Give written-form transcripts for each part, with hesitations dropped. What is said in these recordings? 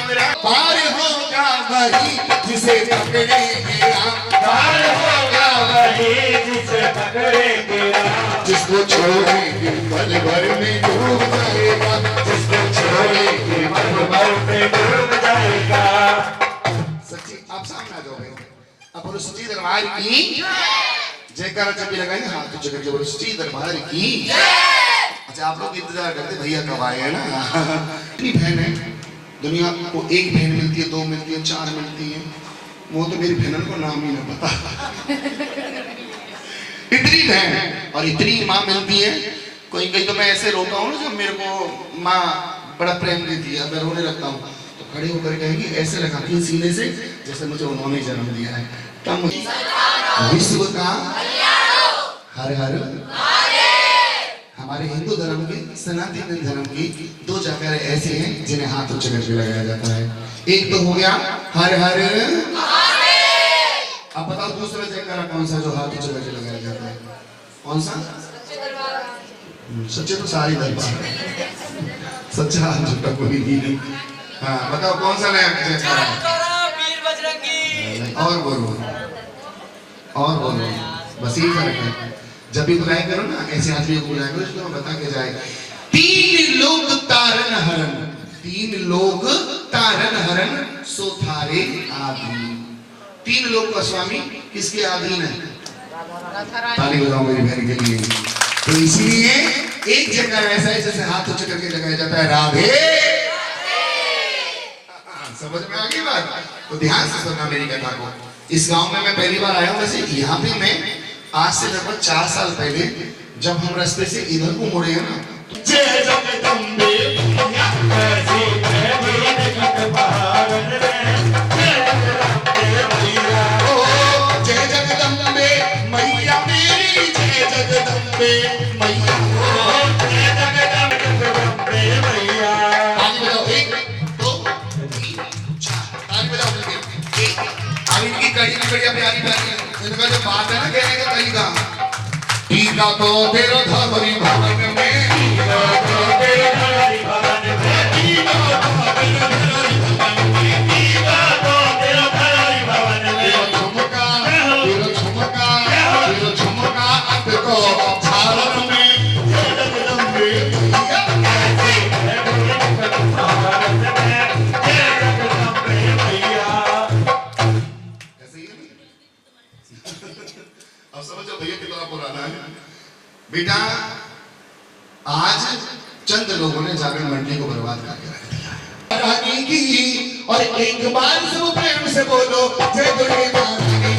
पार होगा वही जिसे पकड़ेंगे राम, पार होगा वही जिसे पकड़ेंगे राम, जिसको छोड़ेंगे पल भर में डूब जाएगा, जिसको छोड़ेंगे पल भर में डूब जाएगा। सच्ची आप सामने आ जाओगे। अब बोलो सच्ची दरबार की जयकारा जब भी लगाएंगे हाथ ऊंचे करके बोलो सच्ची दरबार की। अच्छा आप लोग इंतजार करते भैया कब आए है ना। इतनी बहन है, दुनिया को एक बहन मिलती है, दो मिलती है, चार मिलती है, वो तो मेरी बहनों को नाम ही ना पता। इतनी बहन और इतनी माँ मिलती है। कोई कहीं तो मैं ऐसे रोता हूँ ना, जब मेरे को माँ बड़ा प्रेम देती है, मैं रोने लगता हूँ तो खड़े होकर कहेंगी ऐसे लगाती है सीने से जैसे मुझे उन्होंने जन्म दिया है। तब विश्व का हर हर हमारे हिंदू धर्म के सनातन धर्म की दो जगह ऐसे हैं जिन्हें हाथ ऊंचे करके लगाया जाता है। एक तो हो गया हर हर, अब बताओ दूसरा जयकारा कौन सा जो हाथ ऊंचे करके लगाया जाता है? कौन सा? सच्चे तो सारी दरबार, सच्चा झूठा कोई नहीं। हाँ बताओ कौन सा नया जयकारा? वीर बजरंगी। और बोलो, और बोलो, बस यही फर्क है। जब भी बुलाए करो ना ऐसे आदमी को बुलाया करो इसको बता के जाए तीन लोग तारन हरन, तीन लोग तारन हरन सो थारे आदि। तीन लोग का स्वामी किसके अधीन है? ताली बजाओ मेरी बहन के लिए। तो इसीलिए एक जगह ऐसा है जैसे हाथ ऊंचे करके लगाया जाता है राधे। समझ में आ गई बात? तो ध्यान से सुनना मेरी कथा को। इस गांव में मैं पहली बार आया हूं। वैसे यहाँ पे मैं आज से लगभग 4 साल पहले जब हम रास्ते से इधर को मुड़े हैं ना, जय जगदम्बे ऐसी है दीन जग पावन रे, जय जगदम्बे मैया, जय जगदम्बे मैया मेरी, जय जगदम्बे मैया, जय जगदम्बे मैया। ताली बजाओ 1 2 3 4 ताली बजाओ मिलके। अब इनकी कड़ी भी बढ़िया प्यारी प्यारी है। इनका जो बात है ना कहने का तरीका, टीका तो तेरा धरी भवन में, टीका तो तेरा धरी भवन में, टीका तो तेरा धरी भवन में, टीका तो तेरा धरी भवन में। तेरा झुमका अंत को झालन में, जय जगदम्बे मैया ऐसी है दीन जग पावन रे, जय जगदम्बे मैया। ऐसे ही है ना? अब समझो भैया कितना पुराना है। बेटा आज चंद लोगों ने जागरण मंडली को बर्बाद करके रख दिया है। रानी की और एक बार सब प्रेम से बोलो जय दुर्गे महारानी की,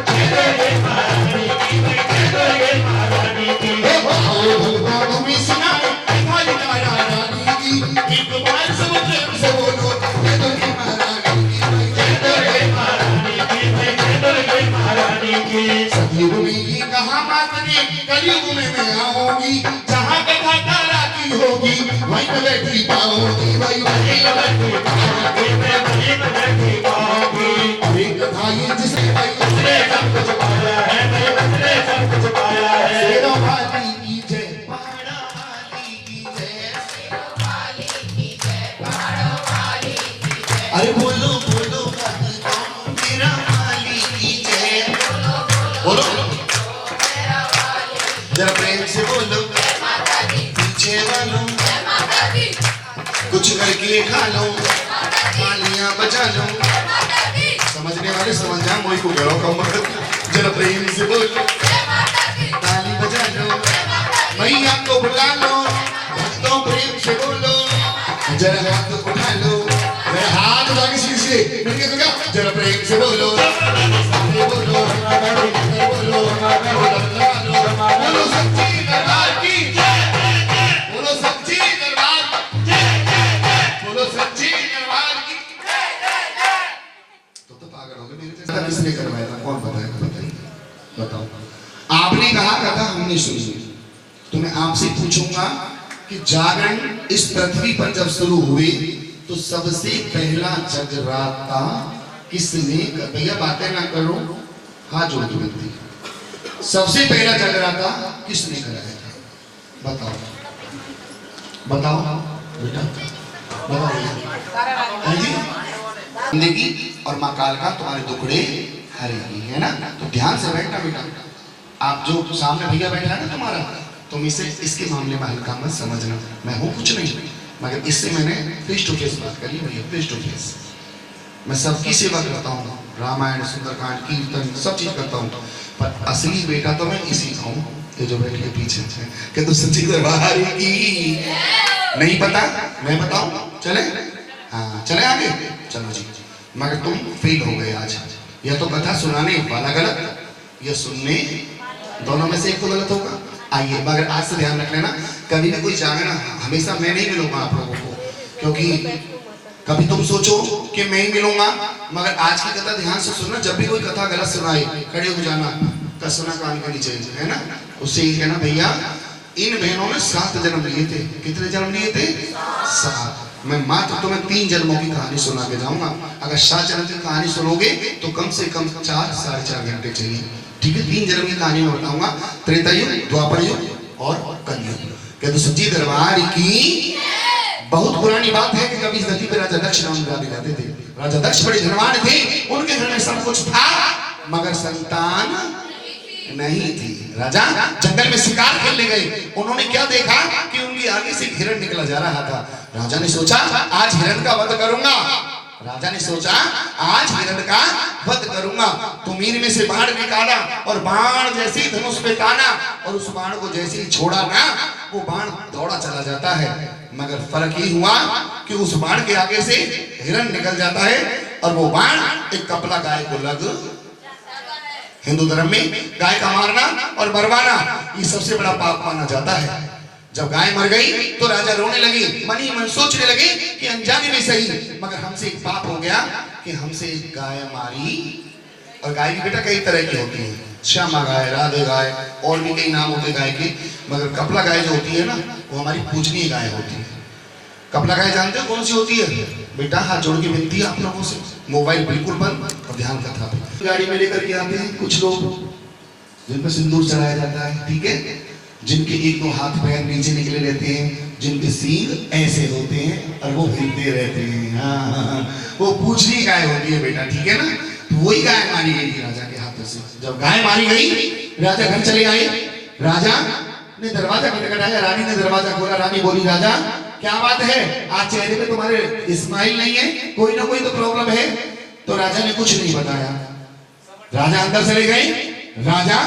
जय दुर्गे महारानी की, जय दुर्गे महारानी की। हे भाव भगवान में सुनाए काली रानी की, एक बार सब प्रेम से बोलो जय दुर्गे महारानी की, जय दुर्गे महारानी की, जय दुर्गे महारानी की। सतयुग में ही कहा बात ने कलयुग में मैं आऊंगी, जहाँ कथा तारा की होगी वहीं मैं बैठी पाऊंगी, वहीं वहीं बैठी पाऊंगी, मैं वहीं बैठी पाऊंगी। अरे कथा ये जिसे भाई उसने सब कुछ पाया है, मैं उसने सब कुछ पाया है। शेरों वाली की जय, पहाड़ा वाली की जय, शेरों वाली की जय, पहाड़ा वाली की जय। अरे बोलो बोलो मेरा वाली की जय, बोलो जरा प्रेम से बोलो पीछे वालों कुछ करके खा लो, तालियां बजा लो। समझने वाले समझ जाए, मोई को करो कम मत। जरा प्रेम से बोलो ताली बजा लो, मैया को बुला लो, भक्तों प्रेम से बोलो, जरा हाथ उठा लो, मेरा हाथ उठा के सीधे मिलके तो क्या, जरा प्रेम से बोलो बोलो बोलो बोलो सच्ची दरबार की जय, बोलो सच्ची दरबार जय, बोलो सच्ची दरबार की जय। तो पागल हो गए मेरे जैसा। किसने करवाया था? कौन बताएगा? बताइए, बताओ। आपने कहा कथा हमने सुनी, तो मैं आपसे पूछूंगा कि जागरण इस पृथ्वी पर जब शुरू हुए तो सबसे पहला जगराता किसने? भैया बातें ना करो, हाथ जोड़ के विनती, सबसे पहला जगराता किसने कराया था? बताओ बताओ बेटा, बताओ भैया। देगी और माँ कालका तुम्हारे दुखड़े हरेगी, है ना। तो ध्यान से बैठना बेटा। आप जो सामने भैया बैठा है ना तुम्हारा, तुम इसे इसके मामले में हल्का मत समझना। मैं हूँ कुछ नहीं, मगर इससे मैंने फेस टू फेस बात करी भैया, फेस टू फेस। मैं सबकी सेवा करता हूँ, रामायण, सुंदरकांड, कीर्तन सब चीज करता हूँ, पर असली बेटा तो मैं इसी का हूँ। ये जो बैठ के पीछे कि तो सच्ची दरबार की नहीं पता, मैं बताऊँ? चले? हाँ चले आगे, चलो जी। मगर तुम फेल हो गए आज। या तो कथा सुनाने वाला गलत, या सुनने, दोनों में से एक तो गलत होगा। आइए, मगर आज से ध्यान रख लेना, कभी भी कोई जागे ना, हमेशा मैं नहीं मिलूंगा आप लोगों को, क्योंकि कभी तुम सोचो कि मैं ही मिलूंगा, मगर आज की कथा ध्यान से सुनना। जब भी कोई कथा गलत सुनाए, खड़े हो जाना, कसना कान के नीचे, है ना। उससे ये कहना, भैया इन बहनों ने 7 जन्म लिए थे। कितने जन्म लिए थे? 7। मैं मात्र तुम्हें 3 जन्मों की कहानी सुना के जाऊंगा। अगर 7 जन्म की कहानी सुनोगे तो कम से कम 4 साढ़े 4 घंटे चाहिए, ठीक है। 3 जन्म की कहानी में बताऊंगा, त्रेता युग, द्वापर युग और कलयुग। कहते सच्ची दरबार की बहुत पुरानी बात है कि कभी इस धरती पे राजा दक्ष नाम जाते थे। राजा दक्ष बड़े धनवान थे, उनके घर में सब कुछ था, मगर संतान नहीं थी। राजा जंगल में शिकार खेलने गए, उन्होंने क्या देखा कि उनकी आगे से हिरण निकला जा रहा था। राजा ने सोचा आज हिरण का वध करूंगा। राजा ने सोचा आज हिरण का वध करूंगा। तो मीर में से बाण निकाला और बाण जैसे ही धनुष पे ताना और उस बाण को जैसे ही छोड़ा ना, वो बाण दौड़ा चला जाता है। मगर फर्क ये हुआ कि उस बाण के आगे से हिरण निकल जाता है और वो बाण एक कपला गाय को लग। हिंदू धर्म में गाय का मारना और मरवाना ये सबसे बड़ा पाप माना जाता है। जब गाय मर गई तो राजा रोने लगे, मनी मन सोचने लगे कि अनजाने में सही, मगर हमसे एक पाप हो गया कि हमसे एक गाय मारी। और गाय की बेटा कई तरह की होती है, श्यामा गाय, राधे गाय, और भी कई नाम होते गाय के, मगर कपला गाय जो होती है ना, वो हमारी पूजनीय गाय होती है। कपला गाय जानते हो कौन सी होती है? बेटा हाथ जोड़ के विनती है आप लोगों से, मोबाइल बिल्कुल बंद और ध्यान कथा पे। गाड़ी में लेकर के आते हैं कुछ लोग जिन पर सिंदूर चढ़ाया जाता है, ठीक है, जिनके 1-2 हाथ पैर नीचे निकले रहते हैं, जिनके सींग ऐसे होते हैं और वो हिलते रहते हैं। हाँ, वो पूजनीय गाय होती है बेटा, ठीक है ना। तो वही गाय मारी गई थी राजा के हाथों से। जब गाय मारी गई, राजा घर चले आए। राजा ने दरवाजा खटखटाया, रानी ने दरवाजा खोला। रानी बोली, राजा क्या बात है, आज चेहरे पे तुम्हारे स्माइल नहीं है, कोई ना कोई तो प्रॉब्लम है। तो राजा ने कुछ नहीं बताया। राजा अंदर चले गए, राजा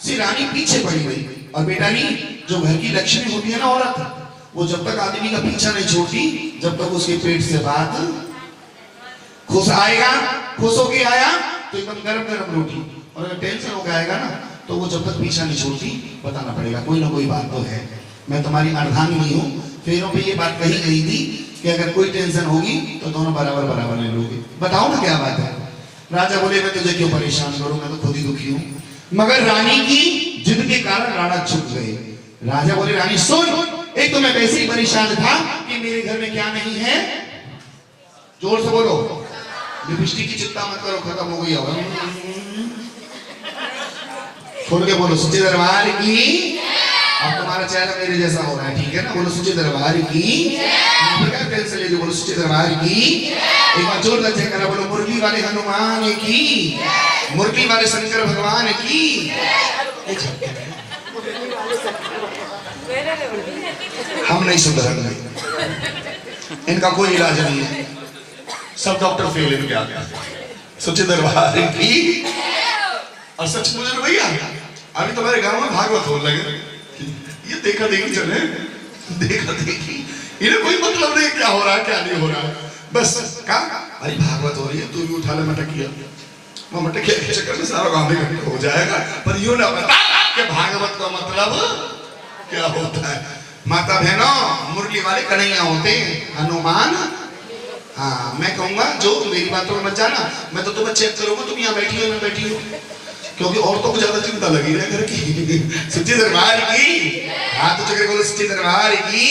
से रानी पीछे पड़ी गई। और बेटा नहीं, जो घर की लक्ष्मी होती है ना औरत, वो जब तक आदमी का पीछा नहीं छोड़ती, जब तक उसके पेट से बात खुश आएगा, खुश होके आया तो एकदम गरम गरम रोटी, और अगर टेंशन होकर आएगा ना, तो वो जब तक पीछा नहीं छोड़ती, बताना पड़ेगा कोई ना कोई बात तो है। मैं तुम्हारी अर्धांगिनी हूँ। फेरों पे ये बात कही गई थी कि अगर कोई टेंशन होगी तो दोनों बराबर बराबर ले लोगे। बताओ ना क्या बात है। राजा बोले, मैं तुझे क्यों परेशान करूं, मैं तो खुद ही दुखी हूं। मगर रानी की जिद के कारण राणा चुप गए। राजा बोले, रानी सुन, एक तो मैं वैसे ही परेशान था कि मेरे घर में क्या नहीं है, जोर से बोलो, लिपस्टिक की चिंता मत करो, खत्म हो गई होगा। खोल के बोलो, सच्चे दरबार की। अब तुम्हारा चेहरा मेरे जैसा हो रहा है, ठीक है ना। बोलो सच्चे दरबार की। क्या टेंशन ले, बोलो सच्चे दरबार की। एक बार जोरदार जयकारा बोलो, मुरली वाले हनुमान की, मुरली वाले शंकर भगवान की। हम नहीं सुधरेंगे, इनका कोई इलाज नहीं है, सब डॉक्टर फेल इनके आगे। सच्चे दरबार की। और सच मुझे भैया, अभी तुम्हारे गांव में भागवत हो लगे, ये देखा देखी चले, देखा देखी, इन्हें कोई मतलब नहीं क्या हो रहा है क्या नहीं हो रहा है, बस कहा अरे भागवत हो रही है, तू भी उठा ले मटकिया। वो मटकिया के चक्कर में सारा काम इकट्ठा हो जाएगा, पर यूं ना बता कि भागवत का मतलब क्या होता है। माता बहनों, मुरली वाले कन्हैया होते हैं, हनुमान। हाँ, मैं कहूंगा जो मेरी बातों में मत जाना, मैं तो तुम्हें चेक करूंगा, तुम यहाँ बैठी हो मैं बैठी हूँ, क्योंकि औरतों को ज्यादा चिंता लगी है घर की। सच्चे दरबार की। हाथ तो चक्कर बोलो, सच्चे दरबार की।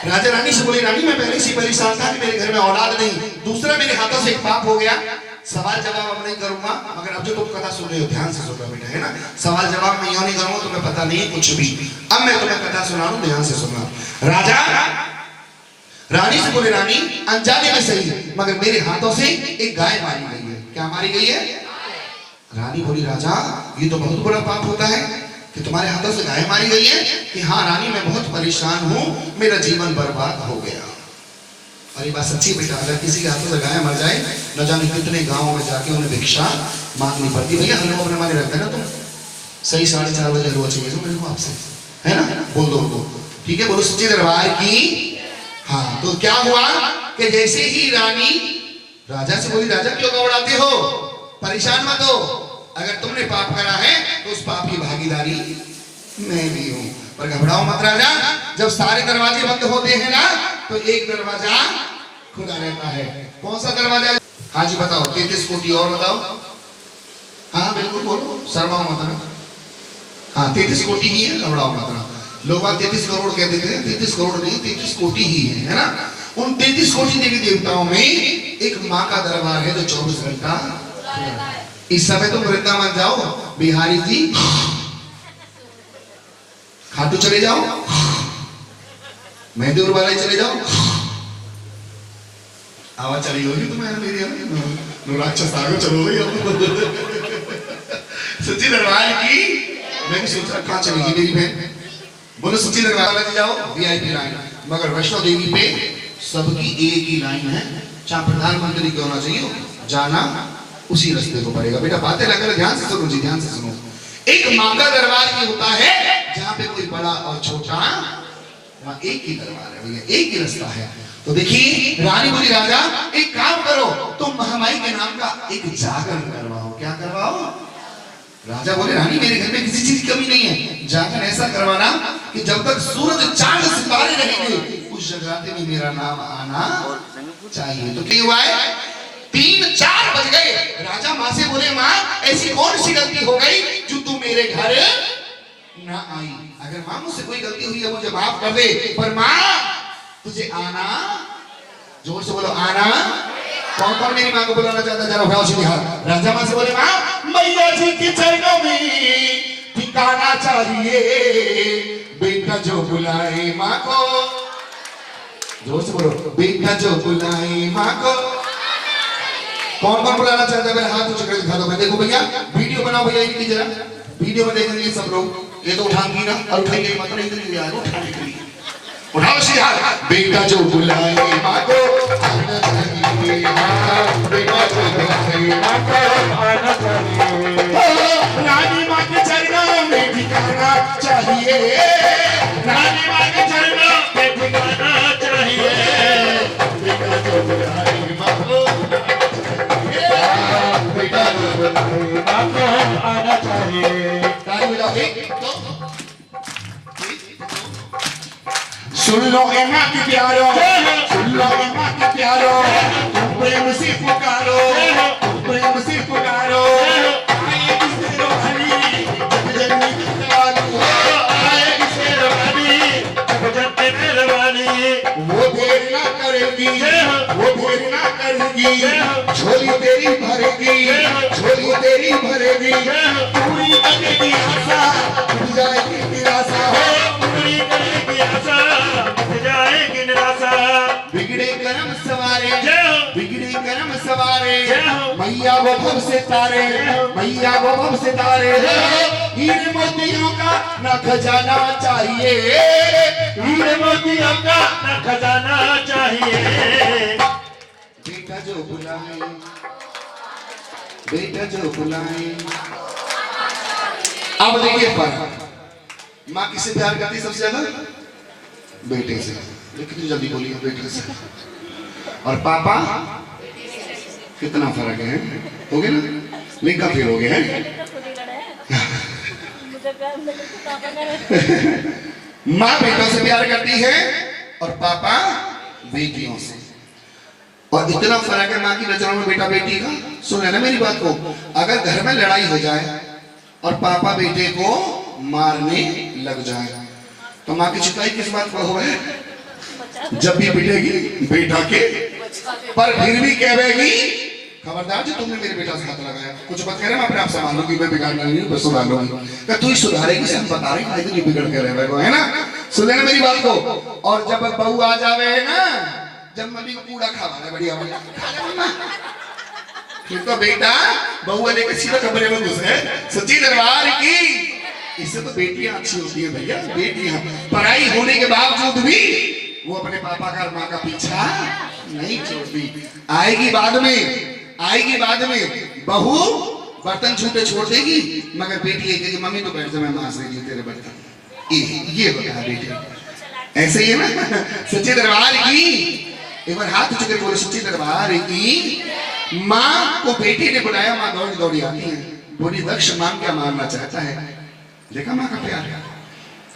राजा रानी से बोले, रानी मैं पहले से परेशान था कि मेरे घर में औलाद नहीं, दूसरा मेरे हाथों से एक पाप हो गया। सवाल जवाब अब नहीं करूंगा, मगर अब जो तुम कथा सुन रहे हो ध्यान से सुनना बेटा, है ना। सवाल जवाब मैं यूं नहीं करूंगा, तुम्हें पता नहीं कुछ भी। अब मैं तुम्हें कथा सुना रहा हूं, ध्यान से सुनना। राजा रानी से बोले रानी अनजाने में सही मगर मेरे हाथों से एक गाय मारी गई है। क्या मारी गई है? रानी बोली राजा ये तो बहुत बड़ा पाप होता है कि तुम्हारे हाथों से गाय मारी गई है। कि हाँ रानी मैं बहुत परेशान हूँ, मेरा जीवन बर्बाद हो गया। और ये बात सच्ची बेटा, अगर किसी के हाथों से गाय मर जाए न जाने कितने गाँव में जाके उन्हें भिक्षा मांगनी पड़ती। भैया हलवा अपने माने रहते हैं ना तुम, सही 4:30 बजे हलवा चाहिए तो मेरे को आपसे, है ना? बोल दो ठीक है, बोलो सच्चे दरबार की। हाँ तो क्या हुआ कि जैसे ही रानी राजा से बोली राजा क्यों घबराते हो, परेशान मत हो, अगर तुमने पाप करा है तो उस पाप की भागीदारी मैं भी हूं, पर घबराओ मत राजा। जब सारे दरवाजे बंद होते हैं ना तो एक दरवाजा खुला रहता है। कौन सा दरवाजा? हाँ जी बताओ। 33 कोटि और बताओ। हाँ बिल्कुल बोलो, शर्माओ मत ना। हाँ 33 कोटि ही है, घबराओ मत ना। लोग 33 करोड़ कह देते हैं, 33 करोड़ नहीं 33 कोटि ही है ना। उन 33 कोटि देवी देवताओं में एक माँ का दरबार है जो 24 घंटा। इस समय तुम वृंदावन जाओ, बिहारी जी खाटू चले जाओ, मेहंदीपुर वाले चले जाओ, आवाज चली होगी तुम्हें मेरी राक्षस आगे चलो भाई सच्ची दरबार की। मैंने सोचा कहाँ चलेगी मेरी बहन, बोलो सच्ची दरबार वाले जाओ VIP लाइन। मगर वैष्णो देवी पे सबकी एक ही लाइन है, चाहे प्रधानमंत्री क्यों ना चाहिए, जाना उसी रास्ते को पड़ेगा। बेटा बातें लगकर ध्यान से सुनो जी, ध्यान से सुनो। एक माँ का दरबार ये होता है जहाँ पे कोई बड़ा और छोटा, वहाँ एक ही दरबार है भैया, एक ही रास्ता है। तो देखिए रानी बोली राजा एक काम करो, तुम महामाई के नाम का एक जागरण करवाओ। क्या करवाओ? राजा बोले रानी मेरे घर में किसी चीज की कमी नहीं है, जागरण ऐसा करवाना कि जब तक सूरज चांद सितारे रहेंगे उस जगराते में मेरा नाम आना चाहिए। तो क्या हुआ है? 3-4 बज गए। राजा माँ से बोले माँ ऐसी कौन सी गलती हो गई जो तू मेरे घर ना आई? अगर माँ मुझसे कोई गलती हुई है मुझे माफ कर दे, पर माँ तुझे आना, जोर से बोलो आना। कौन कौन मेरी माँ को बुलाना चाहता जरा उठाओ सीधे हाथ। राजा माँ से बोले माँ मैया जी के चरणों में ठिकाना चाहिए, बेटा जो बुलाए माँ को, जोर से बोलो बेटा जो बुलाए माँ को। कौन कौन बुलाना चाहता है मेरे हाथ ऊंचे करके दिखा दो। मैं देखो भैया वीडियो बनाओ भैया इनकी, जरा वीडियो में देखेंगे सब लोग। ये तो उठाएंगी ना, और उठाएंगे मत नहीं इधर यार, उठाने के लिए उठाओ सीधे हाथ। बेटा जो बुलाए माँ को आना चाहिए, बेटा जो बुलाए माँ को आना चाहिए, रानी माँ के चरणों में ठिकाना चाहिए, रानी माँ के चरणों में ठिकाना चाहिए, बेटा जो बुलाए माँ को आना चाहिए। सुन लो माँ की प्यारो, सुन लो माँ की प्यारो, तुम प्रेम से पुकारो, तुम प्रेम से पुकारो, आएगी शेरवाली जब जन्नी मेहरबानी, आएगी शेरवाली जब जन्नी मेहरबानी। वो देर ना करेगी, वो देर ना करेगी, झोली तेरी भरेगी, झोली तेरी भरेगी, पूरी करेगी आशा मिट जाएगी निराशा, पूरी करेगी आशा मिट जाएगी निराशा। बिगड़े कर्म सवारे, बिगड़े कर्म सवारे, मैया वो भव से तारे, मैया वो भव से तारे, हीरे मोतियों का न खजाना चाहिए, हीरे मोतियों का न खजाना चाहिए। बेटा जो बुलाए, बेटा जो बुलाए। अब देखिए पर माँ किससे प्यार करती है सबसे ज्यादा? बेटे से। कितनी जल्दी बोली बेटे से। और पापा कितना फर्क है, हो गया ना, लिंका फिर हो गया है। माँ बेटों से प्यार करती है और पापा बेटियों से। और इतना फर्क है माँ की नजरों में बेटा बेटी का। सुन लेना मेरी बात को, अगर घर में लड़ाई हो जाए और पापा बेटे को मारने लग जाए तो माँ की चिताई किस बात पर हो है? जब भी पिटेगी बेटा के, पर फिर भी कहेगी खबरदार जो तुमने मेरे बेटा से हाथ लगाया, कुछ मत करे, मैं अपने आप संभाल लूंगी, मैं बिगाड़ना नहीं हूँ, बस सुधार लूंगी। तू ही सुधारेगी से हम बता रहे हैं, बिगड़ के रहे है ना। सुन लेना मेरी बात को। और जब बहू आ जावे है ना जब मम्मी को कूड़ा खावा बढ़िया बढ़िया खा ले मम्मा। फिर तो बेटा बहुआ लेकर सीधा कमरे में घुस गए। सच्ची दरबार की इससे तो बेटियां अच्छी होती है भैया। बेटियां पढ़ाई होने के बावजूद भी वो अपने पापा का और माँ का पीछा नहीं छोड़ती। आएगी बाद में बहू बर्तन छूटे छोड़ देगी, मगर बेटी कहेगी मम्मी तो बैठ जा, मैं मांस रही हूँ तेरे बर्तन। ये होता है बेटी, ऐसे ही है ना। सच्चे दरबार की एक बार हाथ उठ कर बोले सच्चे दरबार की। माँ को बेटी ने बुलाया, माँ दौड़ी दौड़ी आती है, बोली दक्ष माँ क्या मारना चाहता है। देखा माँ का प्यार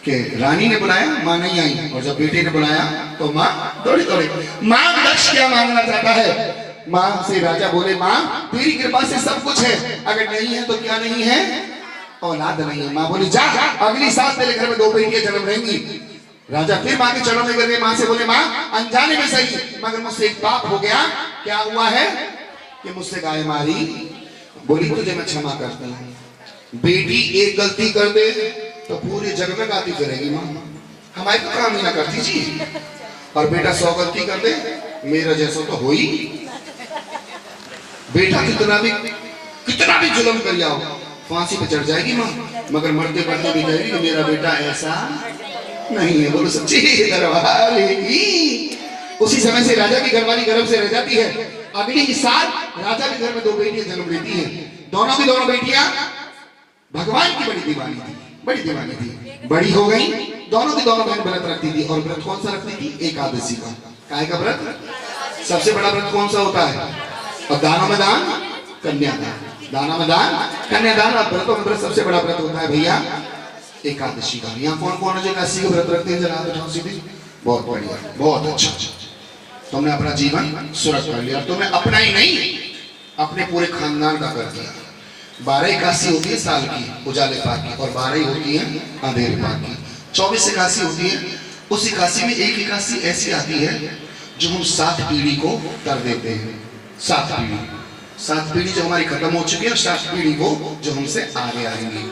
कि रानी ने बुलाया माँ नहीं आई, और जब बेटे ने बुलाया तो माँ दौड़ी दौड़ी। माँ दक्ष क्या मांगना चाहता है। माँ से राजा बोले माँ तेरी कृपा से सब कुछ है, अगर नहीं है तो क्या नहीं है, औलाद नहीं है। माँ बोली जा अगली साल तेरे घर में 2 बेटियां जन्म लेंगी। राजा फिर माँ के चरणों में गिर, माँ से बोले माँ अनजाने में सही मगर मुझसे एक पाप हो गया। क्या हुआ है कि मुझसे गाय मारी। बोली तुझे मैं क्षमा करता हूँ। बेटी एक गलती कर दे तो पूरे जग में गाती करेगी माँ, हमारे तो काम ही ना करती जी। और बेटा 100 गलती कर दे मेरा जैसा तो हो ही। बेटा कितना भी जुल्म कर जाओ फांसी पे चढ़ जाएगी माँ, मगर मरते मरते भी कहेगी मेरा बेटा ऐसा नहीं है। बोलो सच्ची दरबार की। उसी समय से राजा की घरवाली गर्भ से रह जाती है। अगली ही साल राजा के घर में 2 बेटियां जन्म लेती हैं। दोनों की दोनों बेटियां भगवान की बड़ी दीवानी थी। बड़ी हो गई, दोनों की दोनों बहन व्रत रखती थी। और व्रत कौन सा रखती थी, एकादशी का। काय का व्रत, सबसे बड़ा व्रत कौन सा होता है। और दानों में दान कन्यादान, दानों में दान कन्यादान। और व्रतों में व्रत सबसे बड़ा व्रत होता है भैया एकादशी का। यहाँ कौन कौन है जो एकादशी का व्रत रखते हैं, जरा हाथ उठाओ सीधे। बहुत बढ़िया, बहुत अच्छा। तुमने अपना जीवन सुरक्षित कर लिया। और तुमने अपना ही नहीं अपने पूरे खानदान का कर दिया। 12 एकादशी होती है साल की उजाले पाक की, और 12 ही होती है अंधेरे पाक की। 24 एकादशी होती है। उस एकादशी में एक एकादशी ऐसी आती है जो हम 7 पीढ़ी को कर देते हैं। 7 पीढ़ी जो हमारी खत्म हो चुकी है, 7 पीढ़ी को जो हमसे आगे आएंगी,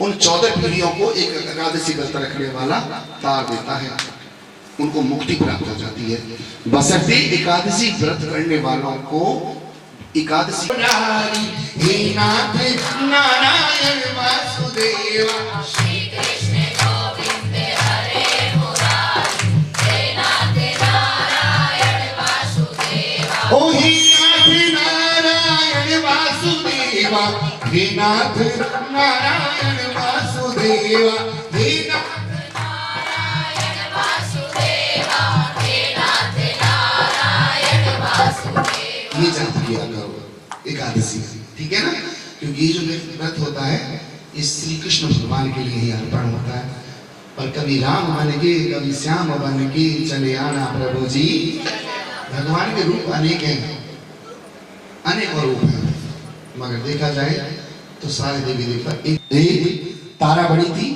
उन 14 पीढ़ियों को एक एकादशी व्रत रखने वाला तार देता है, उनको मुक्ति प्राप्त हो जाती है। बशर्ते एकादशी व्रत करने वालों को एकादशी। हे नाथ नारायण वासुदेव श्री कृष्ण गोविंद हरे मुरारी, हे नाथ नारायण वासुदेव। ओ हे नाथ नारायण वासुदेव, हे नाथ नारायण वासुदेव, हे नाथ नारायण वासुदेव, हे नाथ नारायण वासुदेव। ये जाप किया करो एकादशी, ठीक है ना। क्योंकि ये जो व्रत होता है ये श्री कृष्ण भगवान के लिए ही अर्पण होता है। और कभी राम बन के कभी श्याम बन के चले आना प्रभु जी। भगवान के रूप अनेक हैं, अनेक रूप हैं, मगर देखा जाए तो सारे देवी देवता एक तारा बड़ी थी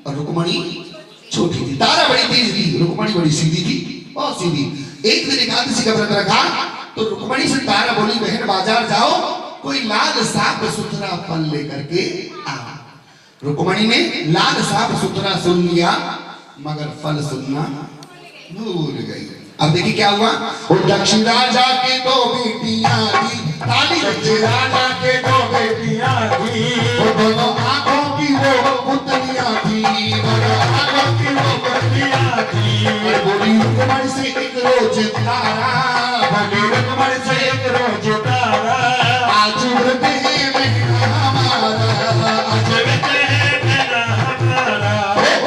और रुक्मणी छोटी थी। तारा बड़ी तेज थी, रुक्मणी बड़ी सीधी थी और सीधी। एक दिन एकादशी का व्रत रखा तो रुक्मणी से तारा बोली बहन बाजार जाओ, कोई लाल साफ सुथरा फल लेकर के आ। रुक्मणी ने लाल साफ सुथरा सुन लिया मगर फल सुनना भूल गई। अब देखिए क्या हुआ। दक्ष राजा के 2 बेटियां थी, ताली बजे राजा के 2 बेटियां थी, दोनों आंखों की वो पुतलियां थी, दोनों आंखों की वो पुतलियां थी। बोली रुक्मणी से एक रोज तारा, बोली रुक्मणी से एक रोज तारा, आज व्रत है मेरा हमारा, आज व्रत है मेरा हमारा।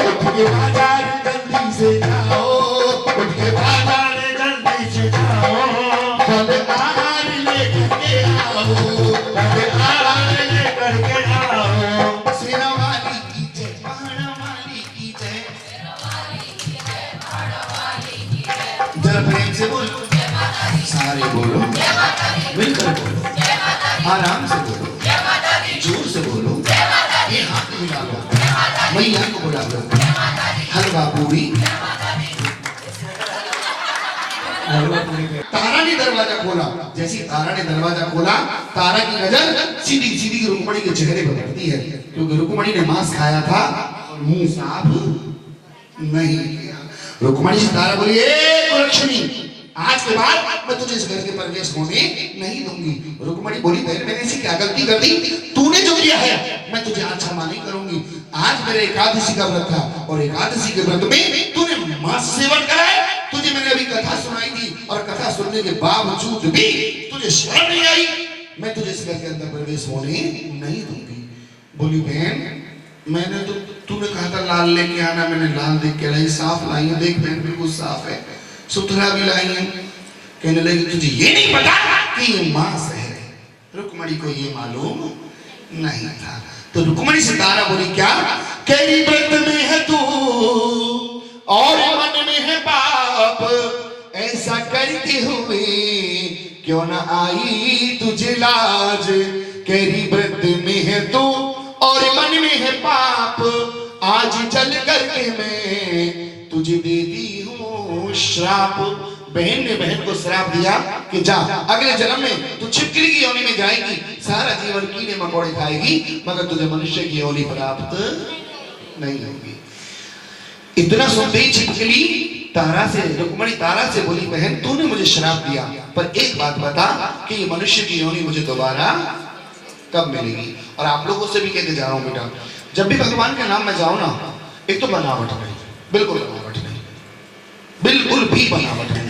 उठ के बाजार जल्दी से जाओ, उठ के बाजार जल्दी से जाओ, फल आहार लेकर के आओ, फल आहार लेकर के आओ। शेरावाली की जय, पहाड़वाली की जय, शेरावाली की जय, पहाड़वाली की जय। जरा प्रेम से बोलो, सारे बोलो, मिलकर बोलो, आराम से बोलो, जोर से बोलो, ये हाथ मिला लो, मैया को बुला लो, हलवा पूरी। तारा ने दरवाजा खोला, जैसे तारा ने दरवाजा खोला तारा की नजर सीधी सीधी रुक्मणी के चेहरे पर पड़ती है, क्योंकि रुक्मणी ने मांस खाया था और मुंह साफ नहीं किया। रुक्मणी से तारा बोली, ए कुलक्षणी आज के बाद मैं तुझे इस घर के प्रवेश होने नहीं दूंगी। रुक्मणी बोली बहन मैंने ऐसी क्या गलती कर दी, तूने जो किया है मैं तुझे आज क्षमा नहीं करूंगी। आज मेरे एकादशी का व्रत था और एकादशी के व्रत में तूने मांस सेवन करा है। तुझे मैंने अभी कथा सुनाई थी और कथा सुनने के बावजूद भी तुझे शर्म नहीं आई, मैं तुझे इस घर के अंदर प्रवेश होने नहीं दूंगी। बोली बहन मैंने तो तूने कहा था लाल लेके आना, मैंने लाल देख के लाई, साफ लाई है, देख बहन बिल्कुल साफ है, सुथरा भी लाई है। कहने लगी तुझे ये नहीं पता कि ये मांस है। रुक्मणी को ये मालूम नहीं था। तो रुक्मणी से तारा बोली क्या, कई व्रत में है तू और मन में है पाप, ऐसा करते हुए क्यों ना आई तुझे लाज। कई व्रत में है तू और मन में है पाप, आज चल करके मैं तुझे देती हूँ श्राप। बहन ने बहन को श्राप दिया कि जा अगले जन्म में तू छिपकली की योनि में जाएगी, सारा जीवन कीड़े मकोड़े खाएगी, मगर तुझे मनुष्य की योनि प्राप्त नहीं होगी। इतना सुनते ही छिपकली तारा से, रुक्मणी तारा से बोली बहन तूने मुझे श्राप दिया, पर एक बात बता कि ये मनुष्य की योनि मुझे दोबारा कब मिलेगी। और आप लोगों से भी कहते जा रहा हूं बेटा, जब भी भगवान के नाम में जाओ ना, एक तो बनावट नहीं, बिल्कुल बनावट नहीं, बिल्कुल भी बनावट नहीं,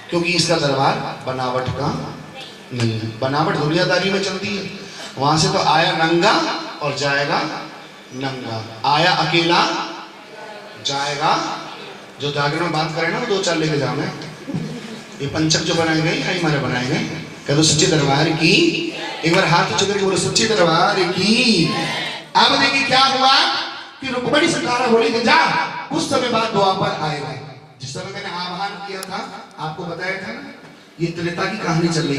क्योंकि इसका दरबार बनावट का नहीं है। बनावट दुनियादारी में चलती है। वहां से तो आया नंगा और जाएगा नंगा, आया अकेला जाएगा। जो जागरण में बात करें ना वो दो चार लेके जाओ। ये पंचक जो बनाए गए यही हमारे बनाए गए। कह दो सच्चे दरबार की, एक बार हाथ उठा के बोलो सच्चे दरबार की। अब देखिए क्या हुआ कि रुक्मणी से तारा बोली कि जा कुछ समय बाद द्वापर आएगा। जिस समय मैंने आह्वान किया था आपको बताया था ना, ये त्रेता की कहानी चल रही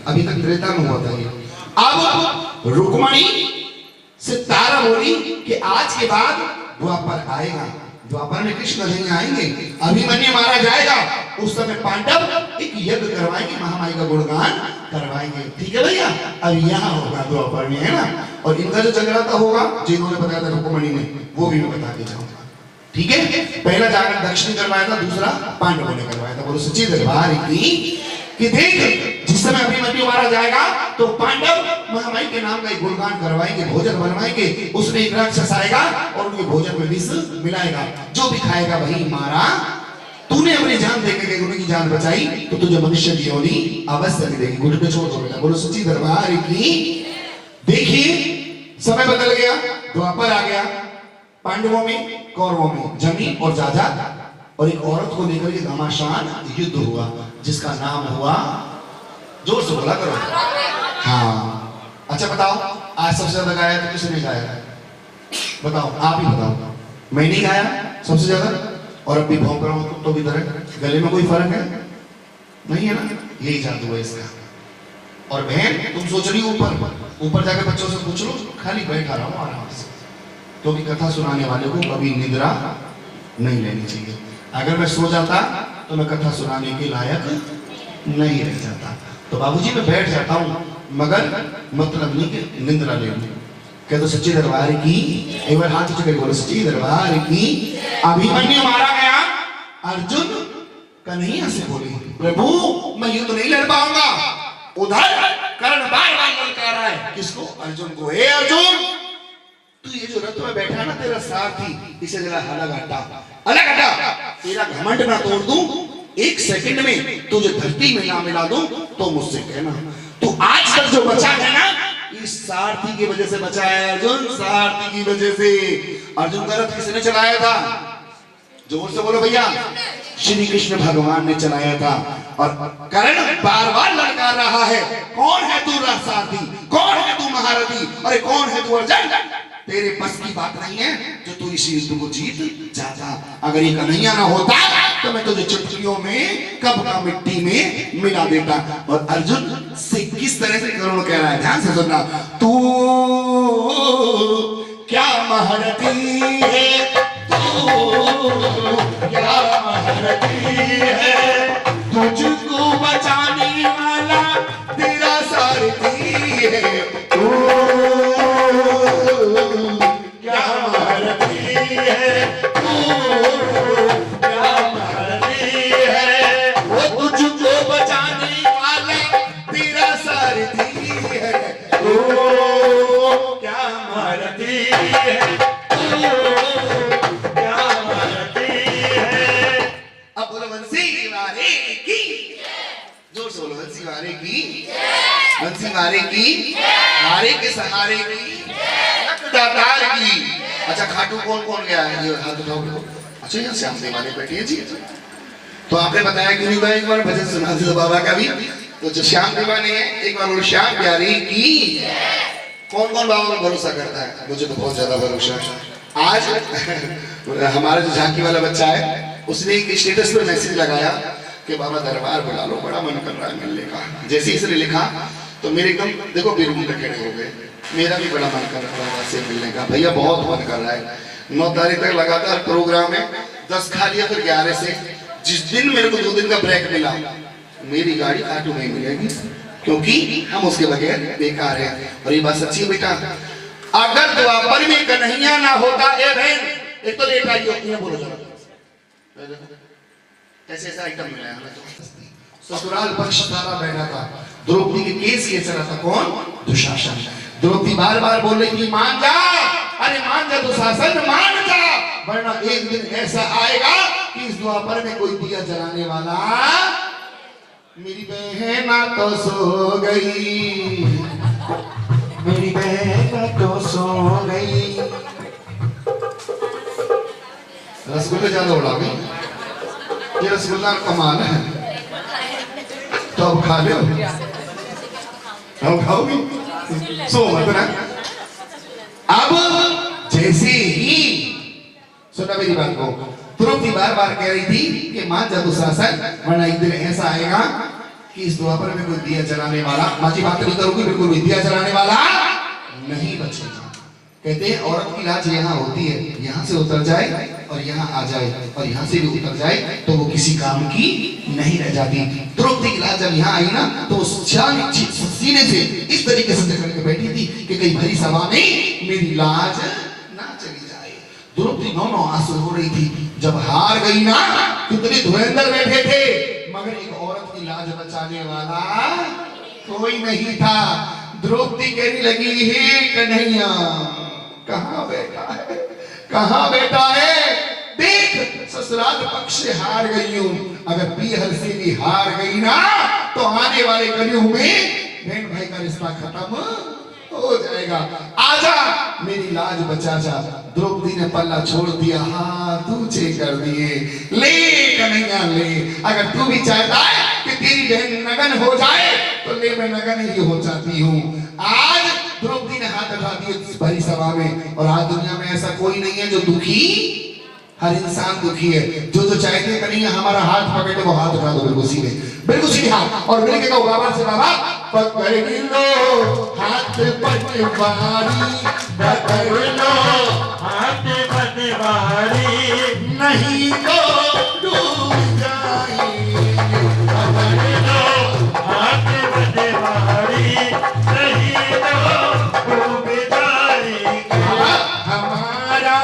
अभी तक त्रेता में हुआ था ये। अब रुक्मणी से तारा बोली कि आज के बाद द्वापर आएगा, द्वापर में कृष्ण नहीं आएंगे, अभिमन्यु मारा जाएगा। उस समय पांडव एक यज्ञ करवाएंगे, महामाई का गुणगान करवाएंगे। ठीक है भैया, अब यहाँ होगा द्वापर में, है ना। और इनका जो जगराता होगा जो इन्होंने बताया था रुक्मणी ने, वो भी मैं बता के जाऊंगा। ठीक है, पहला जागरण दक्षिण करवाया था, दूसरा पांडवों ने करवाया था। बोलो सच्ची दरबार की कि देख जिस समय अभिमन्यु मारा जाएगा तो पांडव महामाई के नाम का एक गुणगान करवाएंगे, भोजन बनवाएंगे। उसमें एक राक्षस आएगा और उनके भोजन में विष मिलाएगा, जो भी खाएगा वही मारा। तूने अपनी जान देके उनकी जान बचाई तो तुझे मनुष्य की योनि अवश्य मिलेगी। घुटने छोड़ दो बेटा। बोलो सच्ची दरबार की। देखिए समय बदल गया, द्वापर आ गया। पांडवों में कौरवों में जमी और जाजा, और एक औरत को लेकर के घमासान युद्ध हुआ जिसका नाम हुआ, जोर से बोला करो। हाँ अच्छा बताओ, आज सबसे ज्यादा गाया तो किसने गाया? बताओ, आप ही बताओ। मैं नहीं गाया सबसे ज्यादा, और अब भी भौंक रहा हूं तो भी तरह। गले में कोई फर्क है नहीं है ना, यही जादू है इसका। और बहन तुम सोच रही हो ऊपर जाकर बच्चों से पूछ लो, खाली बैठा रहा हूं आराम से, क्योंकि कथा सुनाने वाले को कभी निद्रा नहीं लेनी चाहिए। अगर मैं सो जाता तो मैं कथा सुनाने के लायक नहीं रह जाता। तो बाबूजी मैं बैठ जाता हूँ, मगर मतलब नहीं कि निंद्रा ले लूं। कह दो सच्ची दरबार की। एक बार हाथ उठा बोलो सच्ची दरबार की। अभिमन्यु मारा गया, अर्जुन कन्हैया से बोली प्रभु मैं युद्ध नहीं लड़ पाऊंगा। उधर कर्ण बार बार ललकार रहा है किसको? अर्जुन को। हे अर्जुन तू ये जो रथ में बैठा है ना, तेरा सारथी, इसे जरा अलग हटा, तेरा घमंड ना तोड़ दूं, एक सेकंड में तुझे धरती में ना मिला दूं तो मुझसे कहना। तू आज तक जो बचा है ना, इस सारथी की वजह से बचा है अर्जुन, सारथी की वजह से। अर्जुन का रथ किसने चलाया था? जोर से बोलो भैया। श्री कृष्ण भगवान ने चलाया था। और कर्ण बार बार ललकार रहा है, कौन है तू रथ सारथी, कौन है तू महारथी, अरे कौन है तू अर्जुन? तेरे बस की बात नहीं है जो तू इस युद्ध को जीत जाता। अगर ये कन्हैया ना होता तो मैं तुझे चुटकियों में कब का मिट्टी में मिला देता। और अर्जुन से किस तरह से कर्ण कह रहा है, ध्यान से सुनना। तू क्या महारथी है, तू क्या महारथी है, तुझको बचाने वाला तेरा सारथी है। क्या महारथी है, क्या महारथी है, वो तुझ वारे की, बंसी वारे की, हारे के सहारे की, दातार की। अच्छा खाटू कौन कौन गया है? ये हाथ उठाओ। अच्छा यहाँ श्याम देव वाले बैठे हैं जी। तो आपने बताया कि नहीं? एक बार भजन सुना दो बाबा का भी। तो जो श्याम दीवाने हैं एक बार वो श्याम प्यारी की। कौन कौन बाबा पर भरोसा करता है? मुझे तो बहुत ज्यादा भरोसा है। आज हमारा जो झांकी वाला बच्चा है उसने एक स्टेटस पर मैसेज लगाया कि बाबा दरबार बुला लो, बड़ा मन कर रहा है मिलने का। जैसे इसने लिखा तो मेरे एकदम देखो बेरूम खड़े हो गए। मेरा भी बड़ा मन कर रहा है बाबा से मिलने का। भैया बहुत मन कर रहा है। 9 तारीख तक लगातार प्रोग्राम है। 10 खा लिया फिर 11 से। जिस दिन मेरे को 2 दिन का ब्रेक मिला, मेरी गाड़ी खाटू नहीं मिलेगी क्योंकि हम उसके बगैर बेकार है। और ये बात सच्ची है बेटा। अगर द्वापर में कन्हैया ना होता, ए बहन एक तो लेट आई होती है, बोलो जरा ऐसे ऐसा आइटम मिला है हमें तो। ससुराल पक्ष सारा बैठा था, द्रौपदी के केस ये चला था। कौन? दुशासन। द्रौपदी बार बार बोल रही थी मान जा, अरे मान जा दुशासन, मान जा, वरना एक दिन ऐसा आएगा कि इस द्वापर में कोई दिया जलाने वाला। मेरी बहन तो सो गई, मेरी बहन तो सो गई। रसगुल्ले ज्यादा उड़ा गई। ये रसगुल्ला कमाल है। तो अब खा लो, अब खाओगी सो मत ना। अब जैसे ही सुना मेरी बात को, द्रौपदी बार बार कह रही थी कि मां जा दुशासन, वरना एक दिन ऐसा आएगा कि इस द्वापर में कोई दिया जलाने वाला, मां जी बात नहीं करूंगी, बिल्कुल भी दिया जलाने वाला नहीं बचेगा। कहते हैं औरत की लाज यहाँ होती है, यहाँ से उतर जाए और यहाँ आ जाए और यहाँ से भी उतर जाए तो वो किसी काम की नहीं रह जाती। द्रौपदी की लाज जब यहाँ आई ना तो सीने से इस तरीके से जकड़ के बैठी थी कि कहीं भरी सभा में मेरी लाज ना चली जाए। द्रौपदी नौ आंसू हो रही थी। जब हार गई ना, कितने धुरंधर बैठे थे, मगर एक औरत की लाज बचाने वाला कोई नहीं था। द्रौपदी कहने लगी हे कन्हैया कहाँ बैठा है, कहाँ बैठा है? देख ससुराल पक्ष से हार गई हूं, अगर पीहर से भी हार गई ना तो आने वाले कलयुग में बहन भाई का रिश्ता खत्म हो जाएगा। आजा मेरी लाज बचा जा। द्रौपदी ने पल्ला छोड़ दिया, हाथ ऊंचे कर दिए। ले कन्हैया ले, अगर तू भी चाहता है कि तेरी बहन नगन हो जाए तो ले, मैं नगन ही हो जाती हूँ। आज द्रौपदी ने हाथ उठा दिए भरी सभा में। और आज दुनिया में ऐसा कोई नहीं है जो दुखी, हर इंसान दुखी है। जो चाहते हैं कन्हैया हमारा हाथ पकड़े वो हाथ उठा दो, बिल्कुल सीधे, बिल्कुल सीधे हाथ, और मिलके कहो बाबा से बाबा पकड़ लो हाथ पटवारी, पकड़ लो हाथ पटवारी, नहीं तो डूब जाए। पकड़ लो हाथ पटवारी, नहीं तो डूब जाएगा। हमारा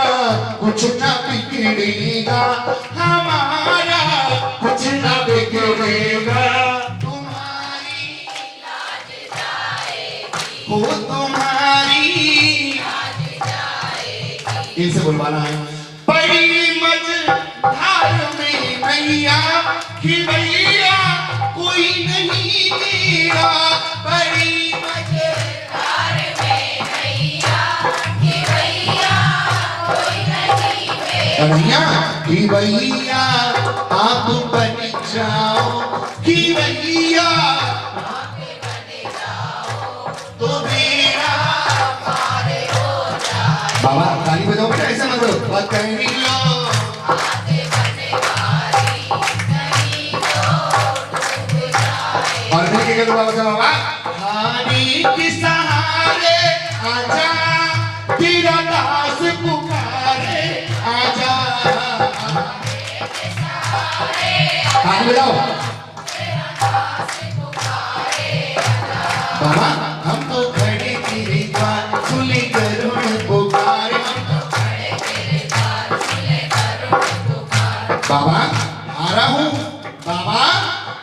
कुछ ना बिगड़ेगा, हमारा कुछ ना बिगड़ेगा। तुम्हारी लाज जाएगी, हो तुम्हारी लाज जाएगी। इनसे बुलवाना है। बड़ी मझधार में नैया कि भैया कोई नहीं मेरा, बड़ी मझधार में नैया कि भैया कोई नहीं मेरा। कन्हैया कि भैया आप बन जाओ, कि भैया आप बन जाओ तो मेरा पार हो जाए। बाबा ताली बजाओ बेटा, ऐसे मत करो। पकड़ लो हाथ पटवारी, नहीं तो डूब जाए। और मिलके करो बाबा का बाबा, हारी के सहारे आजा, तेरा दास पुकारे आजा। ताली बजाओ बाबा, हम तो खड़े तेरे द्वार खुले करुण पुकारे। बाबा हारा हूँ, बाबा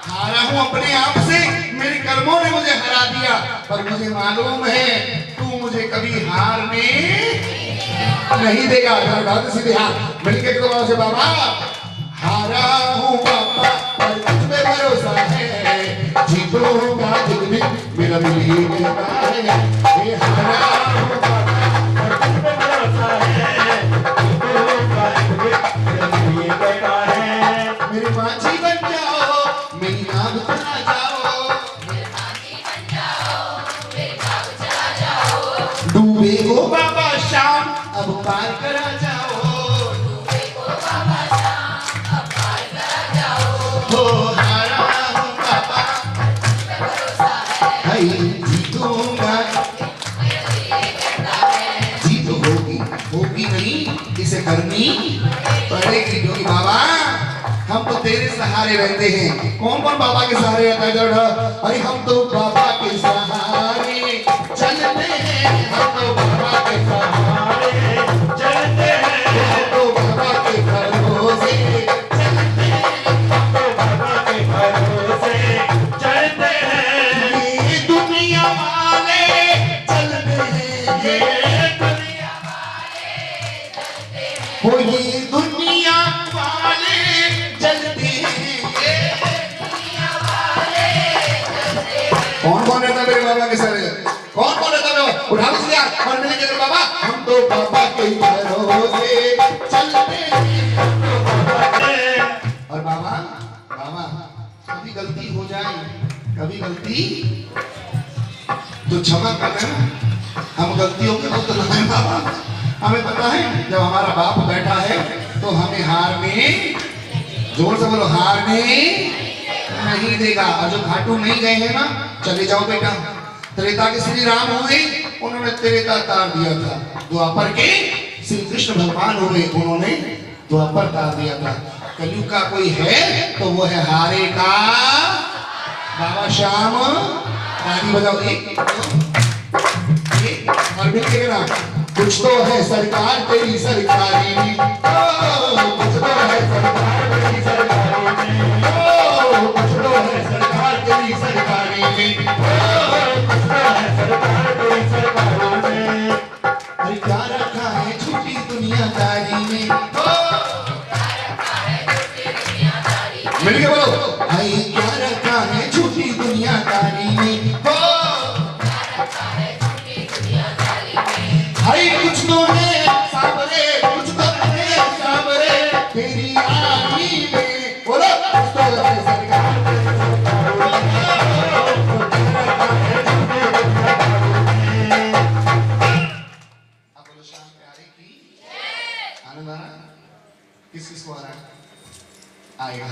हारा हूँ अपने आप से, मेरे कर्मों ने मुझे हरा दिया, पर मुझे मालूम है तू मुझे कभी हारने नहीं देगा। सीधे हाथ मिलके करो से बाबा, हारा हूँ बाबा और तुझ पे भरोसा है, जीतूंगा दिल में मेरा दिल ही कहता है, ये हारा हूँ बाबा और तुझ पे भरोसा है, जीतूंगा दिल में मेरा दिल ये कहता है। मेरी माझी बन जाओ, मेरी नाव चला जाओ, डूबे हो बाबा शाम अब पार करा जाओ, हो हारा हूँ बाबा भाई जीतूंगा, जीत होगी होगी नहीं इसे करनी पड़ेगी, क्योंकि बाबा हम तो तेरे सहारे रहते हैं। कौन कौन बाबा के सहारे रहता है जरा? अरे हम तो बाबा के सहारे चलते हैं, हम तो बाबा के सहारे चलते हैं, हम तो बाबा के भरोसे चलते हैं, हम तो बाबा के भरोसे चलते हैं। ये दुनिया वाले चलते हैं, ये दुनिया हो ये दुनिया वाले चलते हैं। कौन कौन रहता है मेरे बाबा के सारे? कौन कौन रहता है? उठा लो यार और मिले के बाबा, हम तो बाबा के भरोसे चलते हैं, हम तो बाबा के। और बाबा बाबा कभी गलती हो जाए, कभी गलती तो क्षमा कर देना, हम गलतियों के मुक्त ना हैं बाबा। हमें पता है जब हमारा बाप बैठा है तो हमें हारने, जोर से बोलो, हारने नहीं देगा। और जो घाटू नहीं गए हैं ना, चले जाओ बेटा। त्रेता के श्री राम हुए, उन्होंने त्रेता तार दिया था। द्वापर के श्री कृष्ण भगवान हुए, उन्होंने द्वापर तार दिया था। कलयुग का कोई है तो वो है हारे का बाबा श्याम। ताली बजाओ, एक और मिलके ना, कुछ तो है सरकार तेरी सरकारी में, कुछ तो है सरकार तेरी सरकारी में, कुछ तो है सरकार तेरी सरकारी में, कुछ तो है सरकार तेरी सरकारों में। अरे क्या रखा है छुट्टी दुनियादारी में, मिलके बोलो, भाई क्या रखा है छुट्टी दुनियादारी में, भाई कुछ तो है साबरे, कुछ तो है साबरे तेरी आँखी में, बोलो कुछ तो है सरकार तेरी सरकारों में। अब बोलो शाम प्यारे की आनंद आ रहा है? किस किस को आ रहा है? आएगा।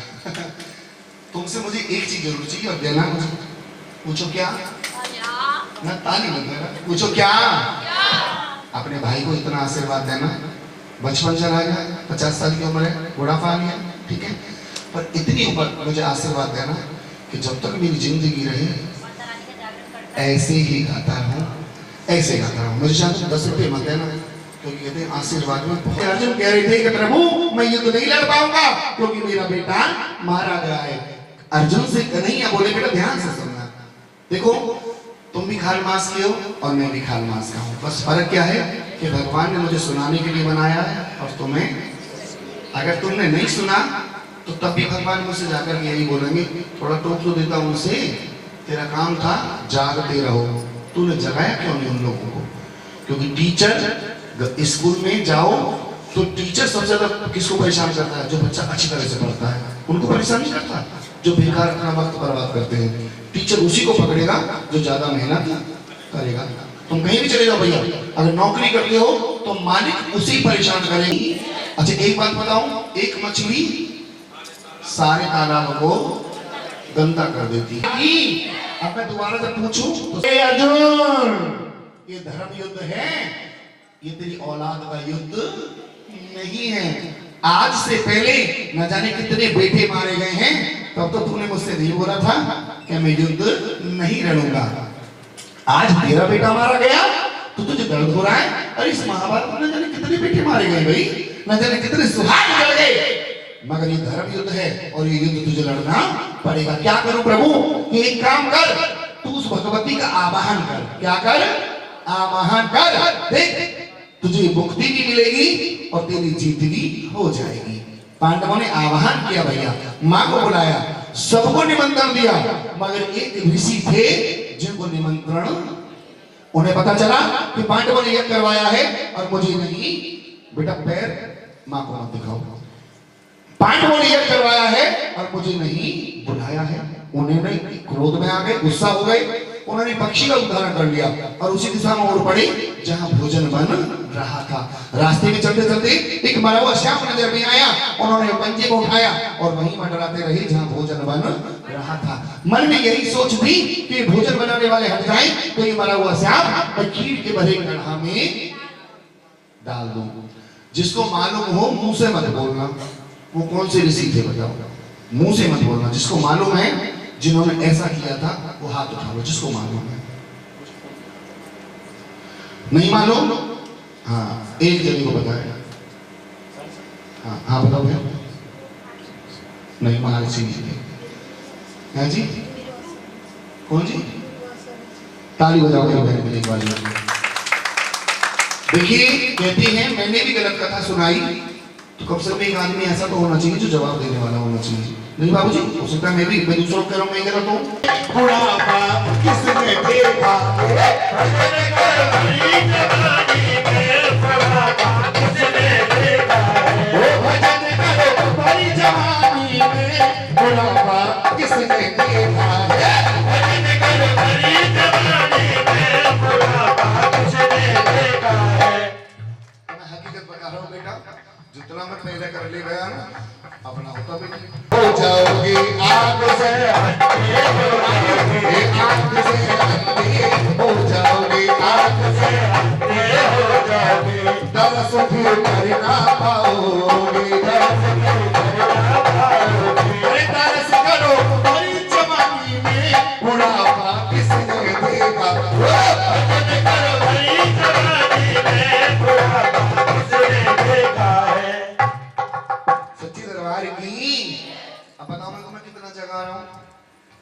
तुमसे मुझे एक चीज जरूर चाहिए और देना मुझे। पूछो क्या? ना ताली बंद है ना, पूछो क्या? अपने भाई को इतना आशीर्वाद देना। बचपन चला गया, 50 साल की उम्र है, बुढ़ापा आ गया, ठीक है, पर इतनी उम्र मुझे आशीर्वाद देना कि जब तक मेरी जिंदगी रहे ऐसे ही गाता रहूं, ऐसे गाता रहूं। मुझे शायद 10 रुपये मत देना, क्योंकि कहते हैं आशीर्वाद में बहुत। अर्जुन कह रहे थे कि प्रभु मैं युद्ध नहीं लड़ पाऊंगा क्योंकि मेरा बेटा मारा गया है। अर्जुन से कन्हैया बोले बेटा ध्यान से सुनना, देखो तुम भी खाल मास के हो और मैं भी खाल मास का हूँ, बस फर्क क्या है कि भगवान ने मुझे सुनाने के लिए बनाया है और तुम्हें, अगर तुमने नहीं सुना तो तब भी भगवान मुझसे जाकर के यही बोलेंगे, थोड़ा टोक तो देता हूँ उनसे, तेरा काम था जागते रहो, तूने जगाया क्यों नहीं उन लोगों को? क्योंकि टीचर स्कूल में जाओ तो टीचर सबसे ज्यादा किसको परेशान करता है? जो बच्चा अच्छी तरह से पढ़ता है उनको परेशान नहीं करता, जो बेकार अपना वक्त बर्बाद करते हैं। टीचर उसी को पकड़ेगा जो ज्यादा मेहनत करेगा। तुम कहीं भी चले जाओ भैया, अगर नौकरी करते हो तो मालिक उसी परेशान करेगी। अच्छा एक बात बताऊं, एक मछली सारे तालाब को गंदा कर देती है। अब मैं दोबारा से पूछूं तो अर्जुन, ये धर्म युद्ध है, ये तेरी औलाद का युद्ध नहीं है। आज से पहले न जाने कितने बेटे मारे गए हैं, तब तो तूने मुझसे नहीं बोला था कि मैं युद्ध नहीं लड़ूंगा। आज तेरा बेटा मारा गया तो तुझे दर्द हो रहा है। अरे इस महाभारत में न जाने कितने बेटे मारे गए भाई, न जाने कितने सुहाग जल गए, मगर ये धर्म युद्ध है और ये युद्ध तुझे लड़ना पड़ेगा। क्या करूं प्रभु? ये एक काम कर, तू उस भगवती का आवाहन कर। क्या कर? आवाहन कर। देख तुझे मुक्ति भी मिलेगी और तेरी जीत भी हो जाएगी। पांडवों ने आवाहन किया भैया, मां को बुलाया, सबको निमंत्रण दिया, मगर एक ऋषि थे जिनको निमंत्रण, उन्हें पता चला कि पांडवों ने यज्ञ करवाया है और मुझे नहीं, बेटा पैर मां को मत दिखाओ, पांडवों ने यज्ञ करवाया है और मुझे नहीं बुलाया है। उन्होंने क्रोध में आ गए, गुस्सा हो गए, उन्होंने पक्षी का उदाहरण कर लिया और उसी दिशा में ओर पड़े जहां भोजन बन रहा था। रास्ते में चलते चलते एक मरा हुआ श्याम नजर में आया, उन्होंने पंजे को उठाया और वहीं मंडराते रहे जहां भोजन बन रहा था। मन में यही सोच थी कि भोजन बनाने वाले हट जाएं तो ये मरा हुआ श्याम मैं खीर के भरे गड्ढा में डाल दूं। जिसको मालूम हो मुंह से मत बोलना। वो कौन से ऋषि थे बताओ? मुंह से मत बोलना। जिसको मालूम है जिन्होंने ऐसा किया था वो हाथ उठा लो, जिसको मालूम है। नहीं मालूम? हाँ, एक जने को बताया। हाँ हाँ बताओ भैया। नहीं महर्षि जी थे। हैं जी? कौन जी? ताली बजाओ बहन एक बार। देखिए कहते हैं मैंने भी गलत कथा सुनाई तो कम से कम एक आदमी ऐसा तो होना चाहिए जो जवाब देने वाला होना चाहिए। नहीं बाबूजी, हो सकता है मैं दूसरों को कह रहा हूँ, मैं गलत हूँ। बुढ़ापा किसने देखा, वो भजन करो बड़ी जवानी में, बुढ़ापा किसने देखा है, भजन करो बड़ी जवानी में, बुढ़ापा किसने देखा है। मैं हकीकत बता रहा हूँ बेटा, जितना मैं पैदा कर ले गया ना अपना होता भी नहीं। हो जाओगे आग से हटके, आग से हटके, हो जाओगे आग से हटके, हो जाओगे दरस फिर कर ना पाओगे, दरस फिर कर ना पाओगे। अरे दरस करो बड़ी जवानी में, बुढ़ापा किसने देखा, भजन करो बड़ी जवानी में, बुढ़ापा किसने देखा है। सच्ची दरबार की। अब बताओ मेरे को मैं कितना जगा रहा हूँ,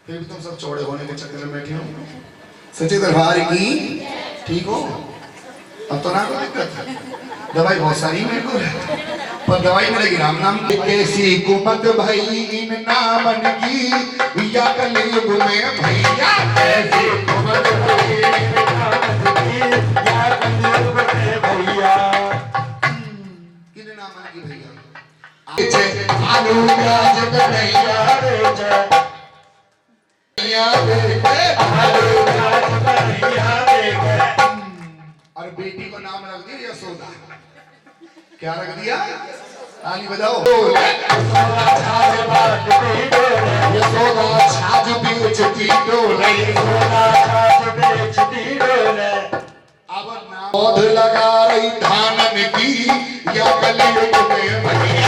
फिर भी तुम सब चौड़े होने के चक्कर में बैठे हो। सच्ची दरबार की। ठीक हो? अब तो ना कोई दिक्कत, दवाई बहुत सारी मेरे को, पर दवाई मिलेगी राम नाम की। कैसी कुमत भई इन नामन की, या कलयुग में भैया, कैसी कुमत भई इन नामन की, या कलयुग में भैया। किन नामन की भैया? आलू प्याज कन्हैया रे जय, आलू प्याज कन्हैया रे जय। और बेटी को नाम रख दिया यशोदा। क्या रख दिया? ताली बजाओ। यशोदा छाछ बेचती डोले, यशोदा छाछ बेचती डोले। अब नाम पौध लगा रही धानन की, या कलयुग में भैया,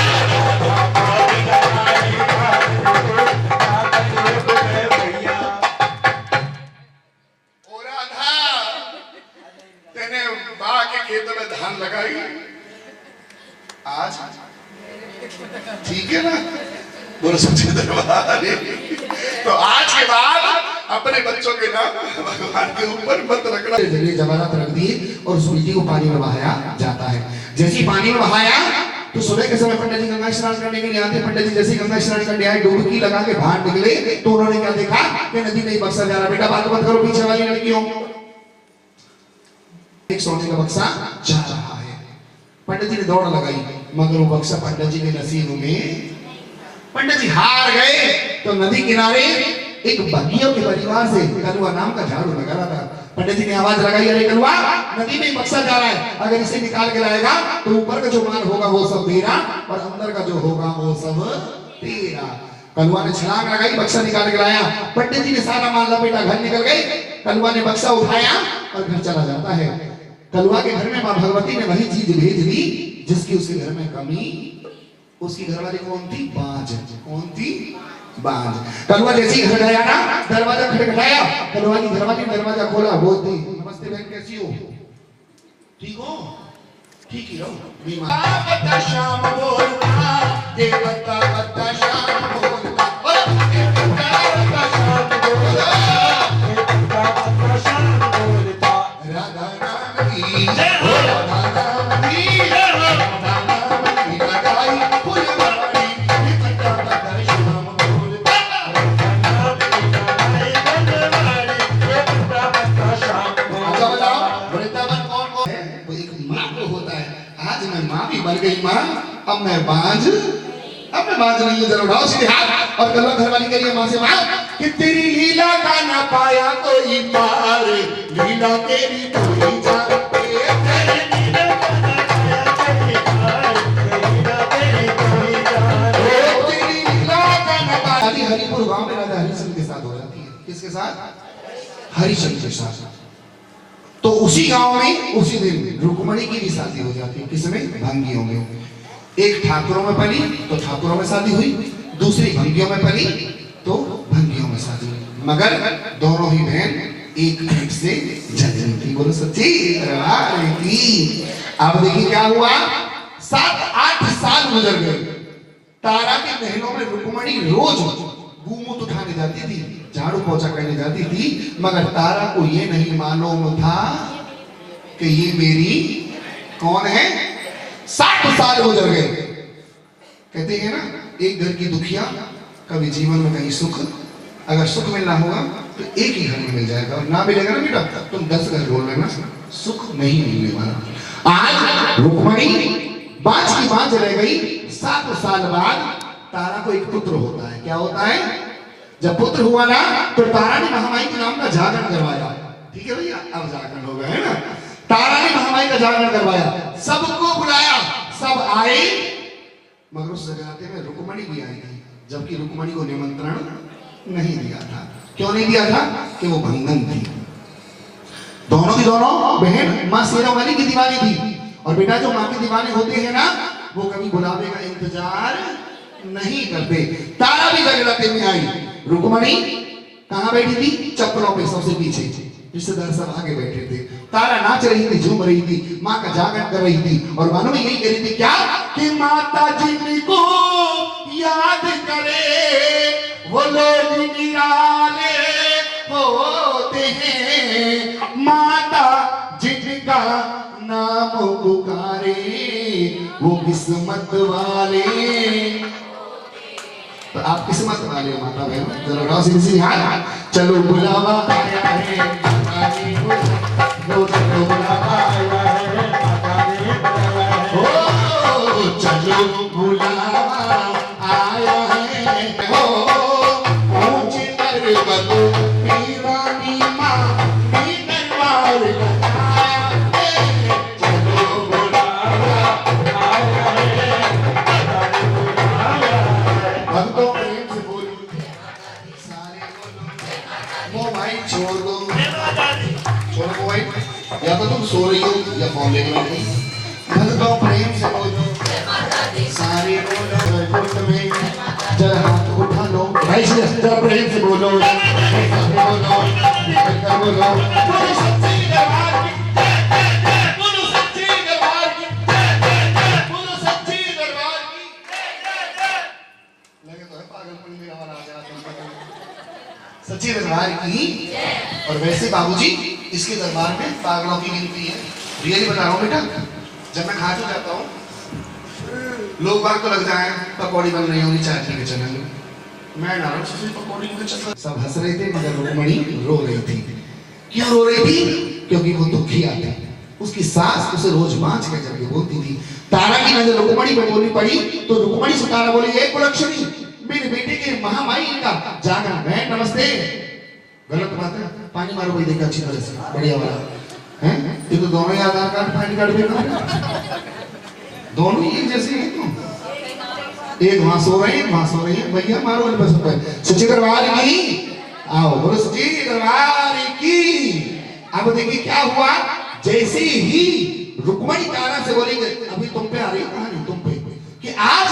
खेतों में धान लगाई आज, ठीक है ना? बोलो सच्चे दरबार। तो आज के बाद अपने बच्चों के नाम भगवान के ऊपर मत रखना। जमानत रख दी और उस मिट्टी को पानी में बहाया जाता है। जैसे पानी में बहाया तो सुबह के समय पंडित जी गंगा स्नान करने के लिए आते। पंडित जी जैसे गंगा स्नान करने आए, डुबकी लगा के बाहर निकले तो उन्होंने क्या देखा कि नदी में बक्सा जा रहा। बेटा बात मत करो, पीछे वाली लड़कियों। एक सोने का बक्सा जा रहा है। पंडित जी ने दौड़ लगाई, मगर वो बक्सा पंडित जी के नसीब में। पंडित जी हार गए तो नदी किनारे एक बगियों के परिवार से कलुआ नाम का झाड़ू लगा रहा था। पंडित जी ने आवाज लगाई, अरे कलुआ, नदी में बक्सा जा रहा है, अगर इसे निकाल के लाएगा तो ऊपर का जो माल होगा वो सब मेरा और अंदर का जो होगा वो सब तेरा। कलुआ ने छलांग लगाई, बक्सा निकाल के लाया। पंडित जी ने सारा माल लपेटा, घर निकल गए। कलुआ ने बक्सा उठाया और घर चला जाता है। कलुआ के घर में मां भगवती ने वही चीज भेज दी जिसकी उसके घर में कमी। उसकी घरवाली कौन थी? बाज। कौन थी? बाज। कलुआ जैसे घर गया ना, दरवाजा खटखटाया, कलुआ की घरवाली ने दरवाजा खोला, बोलती, नमस्ते बहन, कैसी हो? ठीक हो? ठीक ही रहो। बीमार शाम बोलता, देवता बता शाम बोलता, राधा नाम की मेरी माँ अब मैं बांझ नहीं हूँ। जरा उठाओ सीधे हाथ और गला घर वाली करिए माँ से माँ कि तेरी लीला का ना पाया कोई पार, लीला तेरी कोई जाने, हरिपुर गांव में राजा हरिश्चंद्र के साथ हो जाती है। किसके साथ? हरिश्चंद्र के साथ। तो उसी गांव में उसी दिन रुक्मणी की भी शादी हो जाती है। किसमें? भंगियों में। एक ठाकुरों में पली तो ठाकुरों में शादी हुई, दूसरी भंगियों में पली तो भंगियों में शादी हुई, मगर दोनों ही बहन एक पेट से जन्मी थी। बोलो सच्ची दरबार की। अब देखिए क्या हुआ, 7-8 साल गुजर गए। तारा के महलों में रुक्मणी रोज घूमूत उठाने जाती थी, झाड़ू पोछा करने जाती थी, मगर तारा को ये नहीं मालूम था कि ये मेरी कौन है। 60 साल गुजर गए। कहते हैं ना, एक घर की दुखिया कभी जीवन में कहीं सुख, अगर सुख मिलना होगा तो एक ही घर में मिल जाएगा, और ना मिलेगा ना बेटा तुम 10 घर ढूंढ लेना, सुख नहीं मिलने वाला। आज रुक्मणी बांझ की बांझ रह गई। 7 साल बाद तारा को एक पुत्र होता है। क्या होता है? जब पुत्र हुआ ना तो तारा ने महामाई के नाम का जागरण करवाया। ठीक है भैया, अब जागरण हो गया है ना। तारा ने महामाई का जागरण करवाया, सबको बुलाया, सब आए, मगर उस जगराते में रुक्मणी भी आई थी, जबकि रुक्मणी को निमंत्रण नहीं दिया था। क्यों नहीं दिया था? कि वो भंगन थी। दोनों की दोनों बहन माँ शेरों वाली की दीवानी थी, और बेटा जो माँ के दीवाने होते हैं ना, वो कभी बुलावे का इंतजार नहीं करते। तारा भी जगराते में आई। रुक्मणी कहाँ बैठी थी? चप्पलों पे सबसे पीछे, रिश्तेदार सब आगे बैठे थे। तारा नाच रही थी, झूम रही थी, माँ का जागरण कर रही थी, और मानो में यही कह रही थी क्या कि माता जिनको याद करे वो लोग निराले होते हैं, माता जिनका नाम पुकारे वो किस्मत वाले। तो आप किस्मत वाले हो माता बहन। चलो गाओ सीधी हाथ। चलो बुलावा आया है, चलो बुलावा आया है, ओ चलो बुलावा आया है, हो ऊंची पर्वत पीरानी माँ की दरबार लगाया है, चलो बुलावा आया है, भक्तों प्रेम से बोलो, सारे बोलो, मोबाइल छोड़ दो, छोड़ो मोबाइल, या तो तुम सो रही हो या फोन लेके बैठी। भक्तों प्रेम से बोलो, सारे बोलो, में जरा हाथ उठा लो, भाई जरा प्रेम से बोलो, बोलो, बोलो सच्ची दरबार की, बोलो सच्ची दरबार की, बोलो सच्ची दरबार की। लगे तो है पागलपन में आवाज आ जाता है। सच्ची दरबार की। और वैसे बाबूजी इसके दरबार में पागलों की गिनती है। रियली बता रहा हूँ बेटा, जब मैं खा जाता हूँ लोग बाग तो लग जाए पकौड़ी बन रही होगी चाय के चैनल में, मैं ना पकौड़ी के चक्कर सब हंस रहे थे, मगर रुक्मणी रो रही थी। क्यों रो रही थी? क्योंकि वो दुखिया थी। उसकी सास उसे रोज बांझ के करके बोलती थी। तारा की नजर रुक्मणी पे बोली पड़ी तो रुक्मणी से तारा बोली, एक कुलक्षणी मेरे बेटे के महामाई का जागरण। बहन नमस्ते। गलत बात है, पानी मारो भाई, देखा अच्छी तरह से, बढ़िया वाला है। ये तो दोनों ही आधार कार्ड पैन कार्ड भी दोनों ही एक जैसे हैं। तो एक वहां सो रहे हैं, वहां सो रही है। भैया मारो वाले बस पर सच्ची दरबार की। आओ बोलो सच्ची दरबार की। अब देखिए क्या हुआ, जैसे ही रुक्मणी तारा से बोली, अभी तुम पे आ रही है कहानी, तुम पे कि आज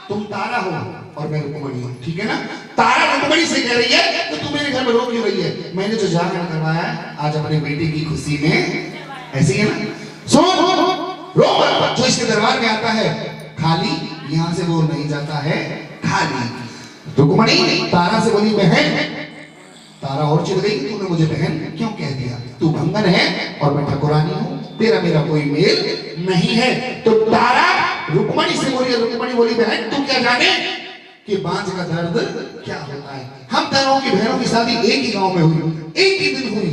तुम तारा हो और मैं रुक्मणी हूं, ठीक है ना। तारा रुक्मणी से कह रही है कि तू मेरे घर में रो क्यों रही है? मैंने जो जागरण करवाया है आज अपने बेटे की खुशी में, ऐसे ही है ना। सुन रो, जो इसके दरबार में आता है खाली यहां से वो नहीं जाता है खाली। रुक्मणी तारा से बोली, बहन। तारा और चिढ़ गई, तूने मुझे बहन क्यों कह दिया? तू भंगन है और मैं ठाकुरानी हूं, तेरा मेरा कोई मेल नहीं है। तो तारा रुक्मणी से बोली, रुक्मणी बोली, बहन तू क्या जाने कि बांझ का दर्द क्या होता है। हम दोनों की बहनों की शादी एक ही गांव में हुई, एक ही दिन हुई,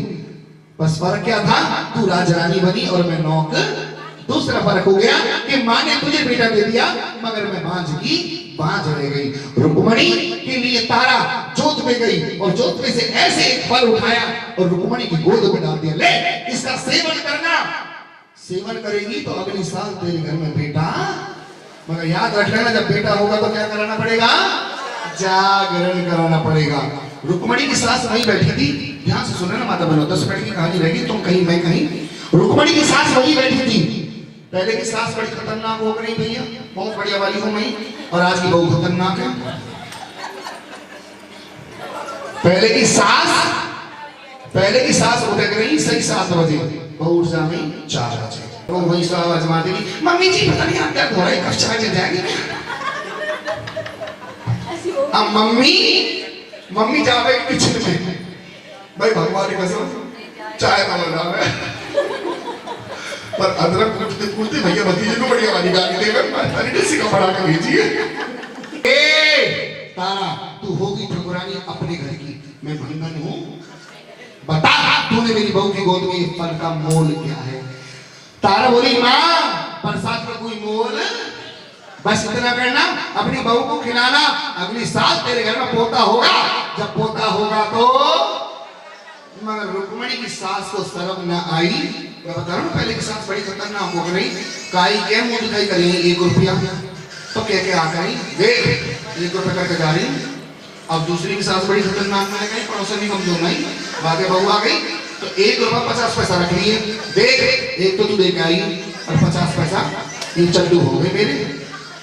बस फर्क क्या था, तू राजरानी बनी और मैं नौक दूसरा फर्क हो गया कि माँ ने तुझे बेटा दे दिया मगर मैं बांझ की बांझ रह गई। रुक्मणी के लिए तारा जोत में गई और जोत में से ऐसे एक फल उठाया और रुक्मणी की गोद में डाल दिया, ले इसका सेवन करना। सेवन करेगी तो अगली साल तेरे घर में बेटा, मगर याद रख लेना जब बेटा होगा तो क्या कराना पड़ेगा, जागरण कराना पड़ेगा। रुक्मणी की सास वहीं बैठी थी, ध्यान से सुनना माता बहनों, 10 मिनट की कहानी रहेगी, तुम कहीं मैं कहीं। रुक्मणी की सास वहीं बैठी थी। पहले की सास बड़ी खतरनाक हो गई भैया, बहुत बढ़िया वाली हो गई, और आज की बहू खतरनाक है। पहले की सास उठ गई सही 7 बजे, बहू उठ जाएगी 4 बजे। वो वही आवाज मार देगी, मम्मी जी पता नहीं आप क्या हो रहा है, कब चाय जल जाएगी। अब मम्मी जावे किचन में, भाई भगवान की कसम चाय का बना है, पर अदरक कूटते भैया भतीजे को बढ़िया वाली गाली देकर किसी का बड़ा कर लीजिए। तारा तू होगी ठकुरानी अपने घर की, मैं भंगन हूँ, बता तूने मेरी बहू की गोद में फल का मोल क्या है। तारा बोली माँ बरसात का कोई मोल, बस इतना करना अपनी बहू को खिलाना, अगली साल तेरे घर में पोता होगा, जब पोता होगा तो। मगर रुक्मणी की सास को शर्म न आई, मैं बता रहा हूँ पहले की सास बड़ी खतरनाक हो गई, काई के मुंह दिखाई करेंगे 1 रुपया तो कह के आ गई, देख 1 रुपया करके जा रही। अब दूसरी की सास बड़ी खतरनाक मैंने कही, पड़ोसन भी कमजोर नहीं, बाकी बहू आ गई तो 1 रुपया 50 पैसा रख लिए, देख एक तो तू देके आई और 50 पैसा ये चड्डू हो गए मेरे।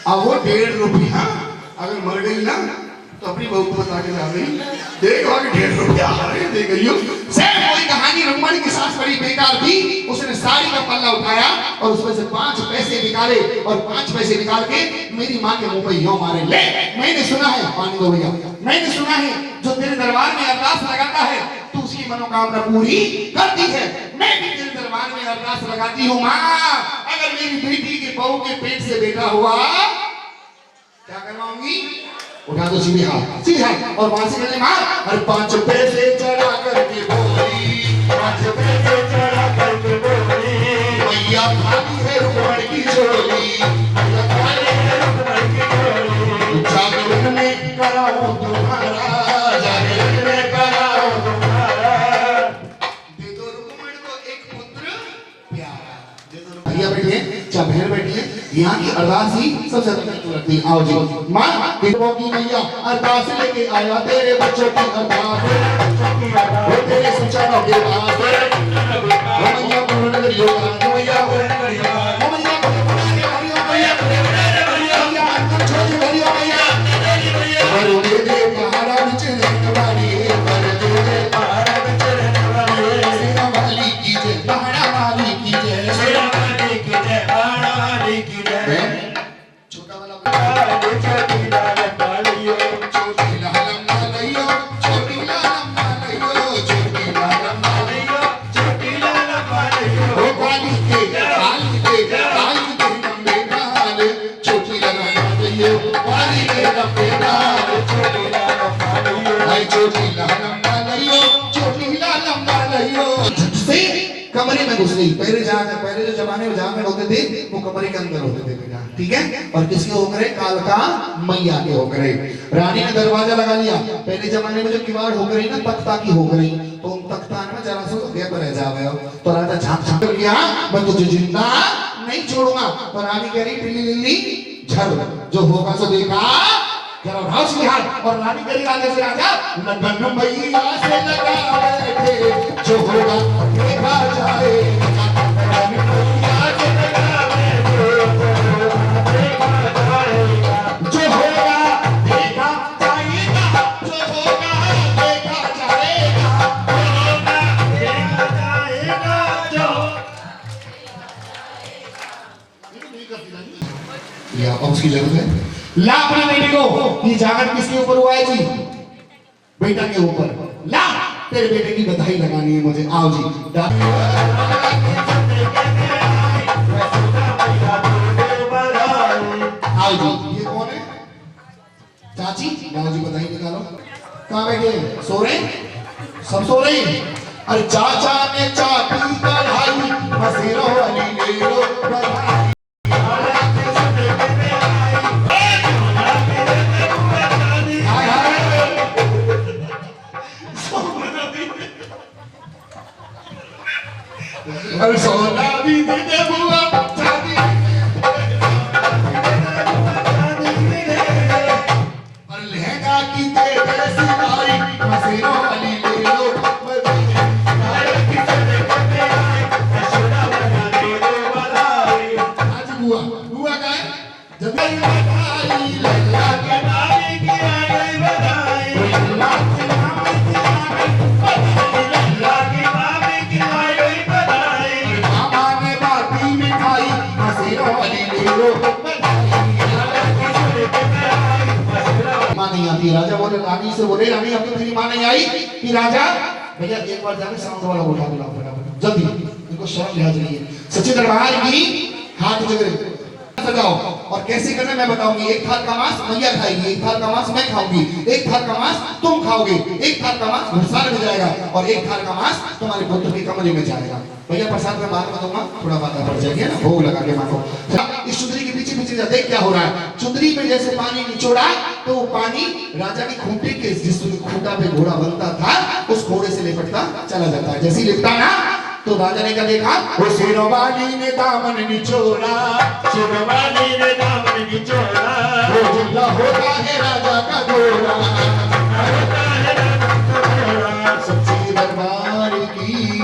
अब वो 1.5 रुपया अगर मर गई ना तो अपनी बहू को बता के जा रही, देख वहां 1.5 रुपया आ रहे दे गई हो। सेम वही कहानी, रुक्मणी की सास बड़ी बेकार थी, उसने साड़ी का पल्ला उठाया और उसमें से 5 पैसे निकाले और 5 पैसे निकाल के मेरी माँ के मुंह पे यूं मारे, ले मैंने सुना है, पानी दो भैया, मैंने सुना है जो तेरे दरबार में अरदास लगाता है तू उसकी मनोकामना पूरी करती है, मैं भी तेरे दरबार में अरदास लगाती हूँ माँ, अगर मेरी बेटी के बहू के पेट से बेटा हुआ क्या करवाऊंगी, उठा दो सीधे हाथ और वहां से कहने मार, और 5 पैसे चढ़ा करके बोली, 5 पैसे चढ़ा करके बोली, मैया खाली है रुक्मणी की झोली, जागरण में कराऊं तुम्हारा, जागरण में कराऊं तुम्हारा, दे दो रुक्मणी को एक पुत्र प्यारा, दे दो। भैया बैठिए, चाहे बहन बैठिए, यहाँ की अरदास ही सबसे ज्यादा रखती। आओ जी माँ बेटों की मैया अरदास लेके आया, तेरे बच्चों की अरदास, वो तेरे सुचारों के पास, मैया पूर्ण करियो, मैया पूर्ण करियो, मैया छोड़ करियो मैया, और दे दे पहाड़ा बिच रहने पर दे दे पहाड़ा बिच रहने वाली, सेना वाली की जय, पहाड़ा वाली की जय, सेना वाली की जय, पहाड़ा वाली की जय। छोटा वाला छोटी लम्बा लइयो, छोटी लम्बा लइयो, छोटी लम्बा लइयो, छोटी लम्बा लइयो, छोटी लम्बा लइयो, ओ काली के लंबे बाल, छोटी लम्बा लइयो, काली के लंबे बाल, छोटी लम्बा लइयो, आई छोटी लम्बा लइयो, छोटी लम्बा लइयो। से कमरे में घुस गई, पहले जो जमाने में जाकर होते थे वो कमरे के अंदर होते थे बेटा, ठीक है, और किसके होकर कालका मैया के होकर रानी ने दरवाजा लगा लिया। पहले जमाने में जो किवाड़ हो गई ना तख्ता की हो गई, तो उन तख्ता में जरा सा गैप रह जावे, तो राजा झांक किया, मैं तुझे जिंदा नहीं छोड़ूंगा। तो रानी कह रही पिल्ली लिल्ली झर, जो होगा सो देखा, जरा भाव से हाथ, और रानी कह रही राजा से, राजा लगन मैया से लगा बैठे, जो होगा देखा जाएगा, रानी मैया से लगा बैठे, जो होगा देखा जाएगा, जो होगा देखा जाएगा, होगा देखा जाएगा, जो या उसकी जरूरत है। ला अपने बेटे को, ये जागरण किसके ऊपर हुआ है जी, बेटा के ऊपर, ला तेरे बेटे की बधाई लगानी है मुझे। आओ जी आओ जी, ये कौन है चाची, आओ जी बधाई निकालो। कहाँ बैठे, सो रहे, सब सो रहे। अरे चाचा ने चाबी बढ़ाई, मसीरो वाली ले लो बधाई। और सोना भी दे दे बुआ चांदी और लहंगा की दे दे सिलाई मसीनो वाली ले लो आज बुआ बुआ का है जब बधाई लल्ला के नाम की आ गई बधाई लल्ला के नाम की आ गई लल्ला के नाम की आ गई बधाई मामा ने बाती मिठाई मसीनो वाली ले लो मां नहीं आती राजा बोले रानी से बोले रानी अभी मेरी मां नहीं आई कि राजा भैया एक बार जाके साउंड वाला उठा बुलाओ फटाफट जल्दी इनको शर्म लिहाज नहीं है सच्चे दरबार की हाथ जगह सजाओ और कैसे करना मैं बताऊंगी एक थाल का मांस मैया खाएगी एक थाल का मांस मैं खाऊंगी एक थाल का मांस तुम खाओगे एक थाल का मांस घुड़साल में जाएगा और एक थाल का मांस तुम्हारे पुत्र के कमरे में जाएगा भैया प्रसाद में बाद में दूंगा थोड़ा बात बढ़ जाएगी ना भोग लगा के मां को इस चुंदरी के पीछे पीछे जा देख क्या हो रहा है चुंदरी में जैसे पानी निचोड़ा तो वो पानी राजा की खूंटी के जिस खूंटा पे घोड़ा बनता था उस घोड़े से लिपटता चला जाता है जैसे लिपटा ना तो राजा ने क्या देखा वो शेरवाली ने दामन निचोड़ा शेरवाली ने दामन निचोड़ा वो जिल्ला होता है राजा का घोड़ा सच्ची दरबार की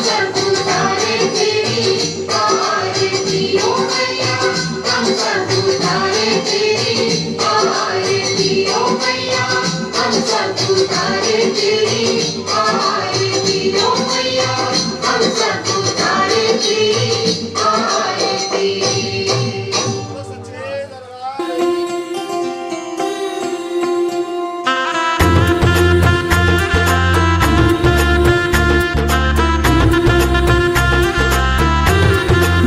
सब उतारे तेरी आरती ओ मैया, हम सब उतारे तेरी आरती ओ मैया, हम सब उतारे तेरी आरती ओ मैया, हम सब उतारे तेरी आरती।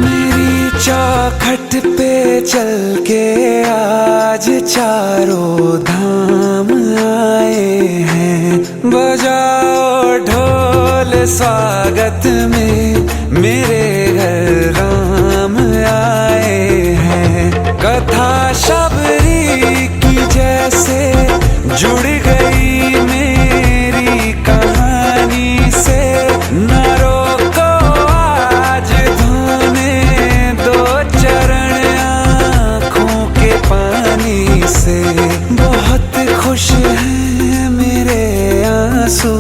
मेरी चौखट पे चल के आज चारों धाम आए हैं। बजाओ ढोल स्वागत में, मेरे घर राम आए हैं। कथा शबरी की जैसे जुड़ गई मेरी कहानी से। न रोको आज धोने दो चरण आँखों के पानी से। बहुत खुश हैं मेरे आंसू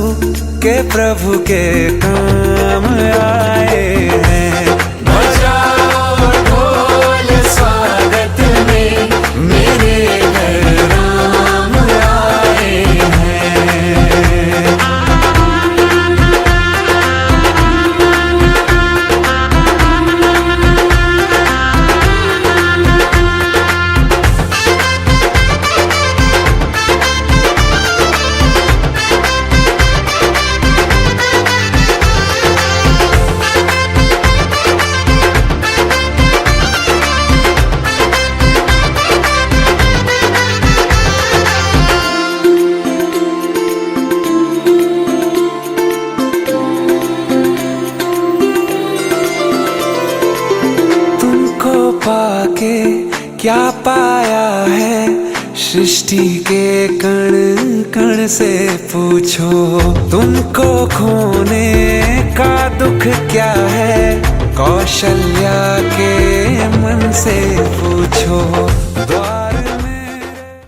के प्रभु के काम आए हैं। बजाओ ढोल स्वागत में, मेरे घर राम आए हैं। पाके क्या पाया है, सृष्टि के कण कण से पूछो। तुमको खोने का दुख क्या है, कौशल्या के मन से पूछो।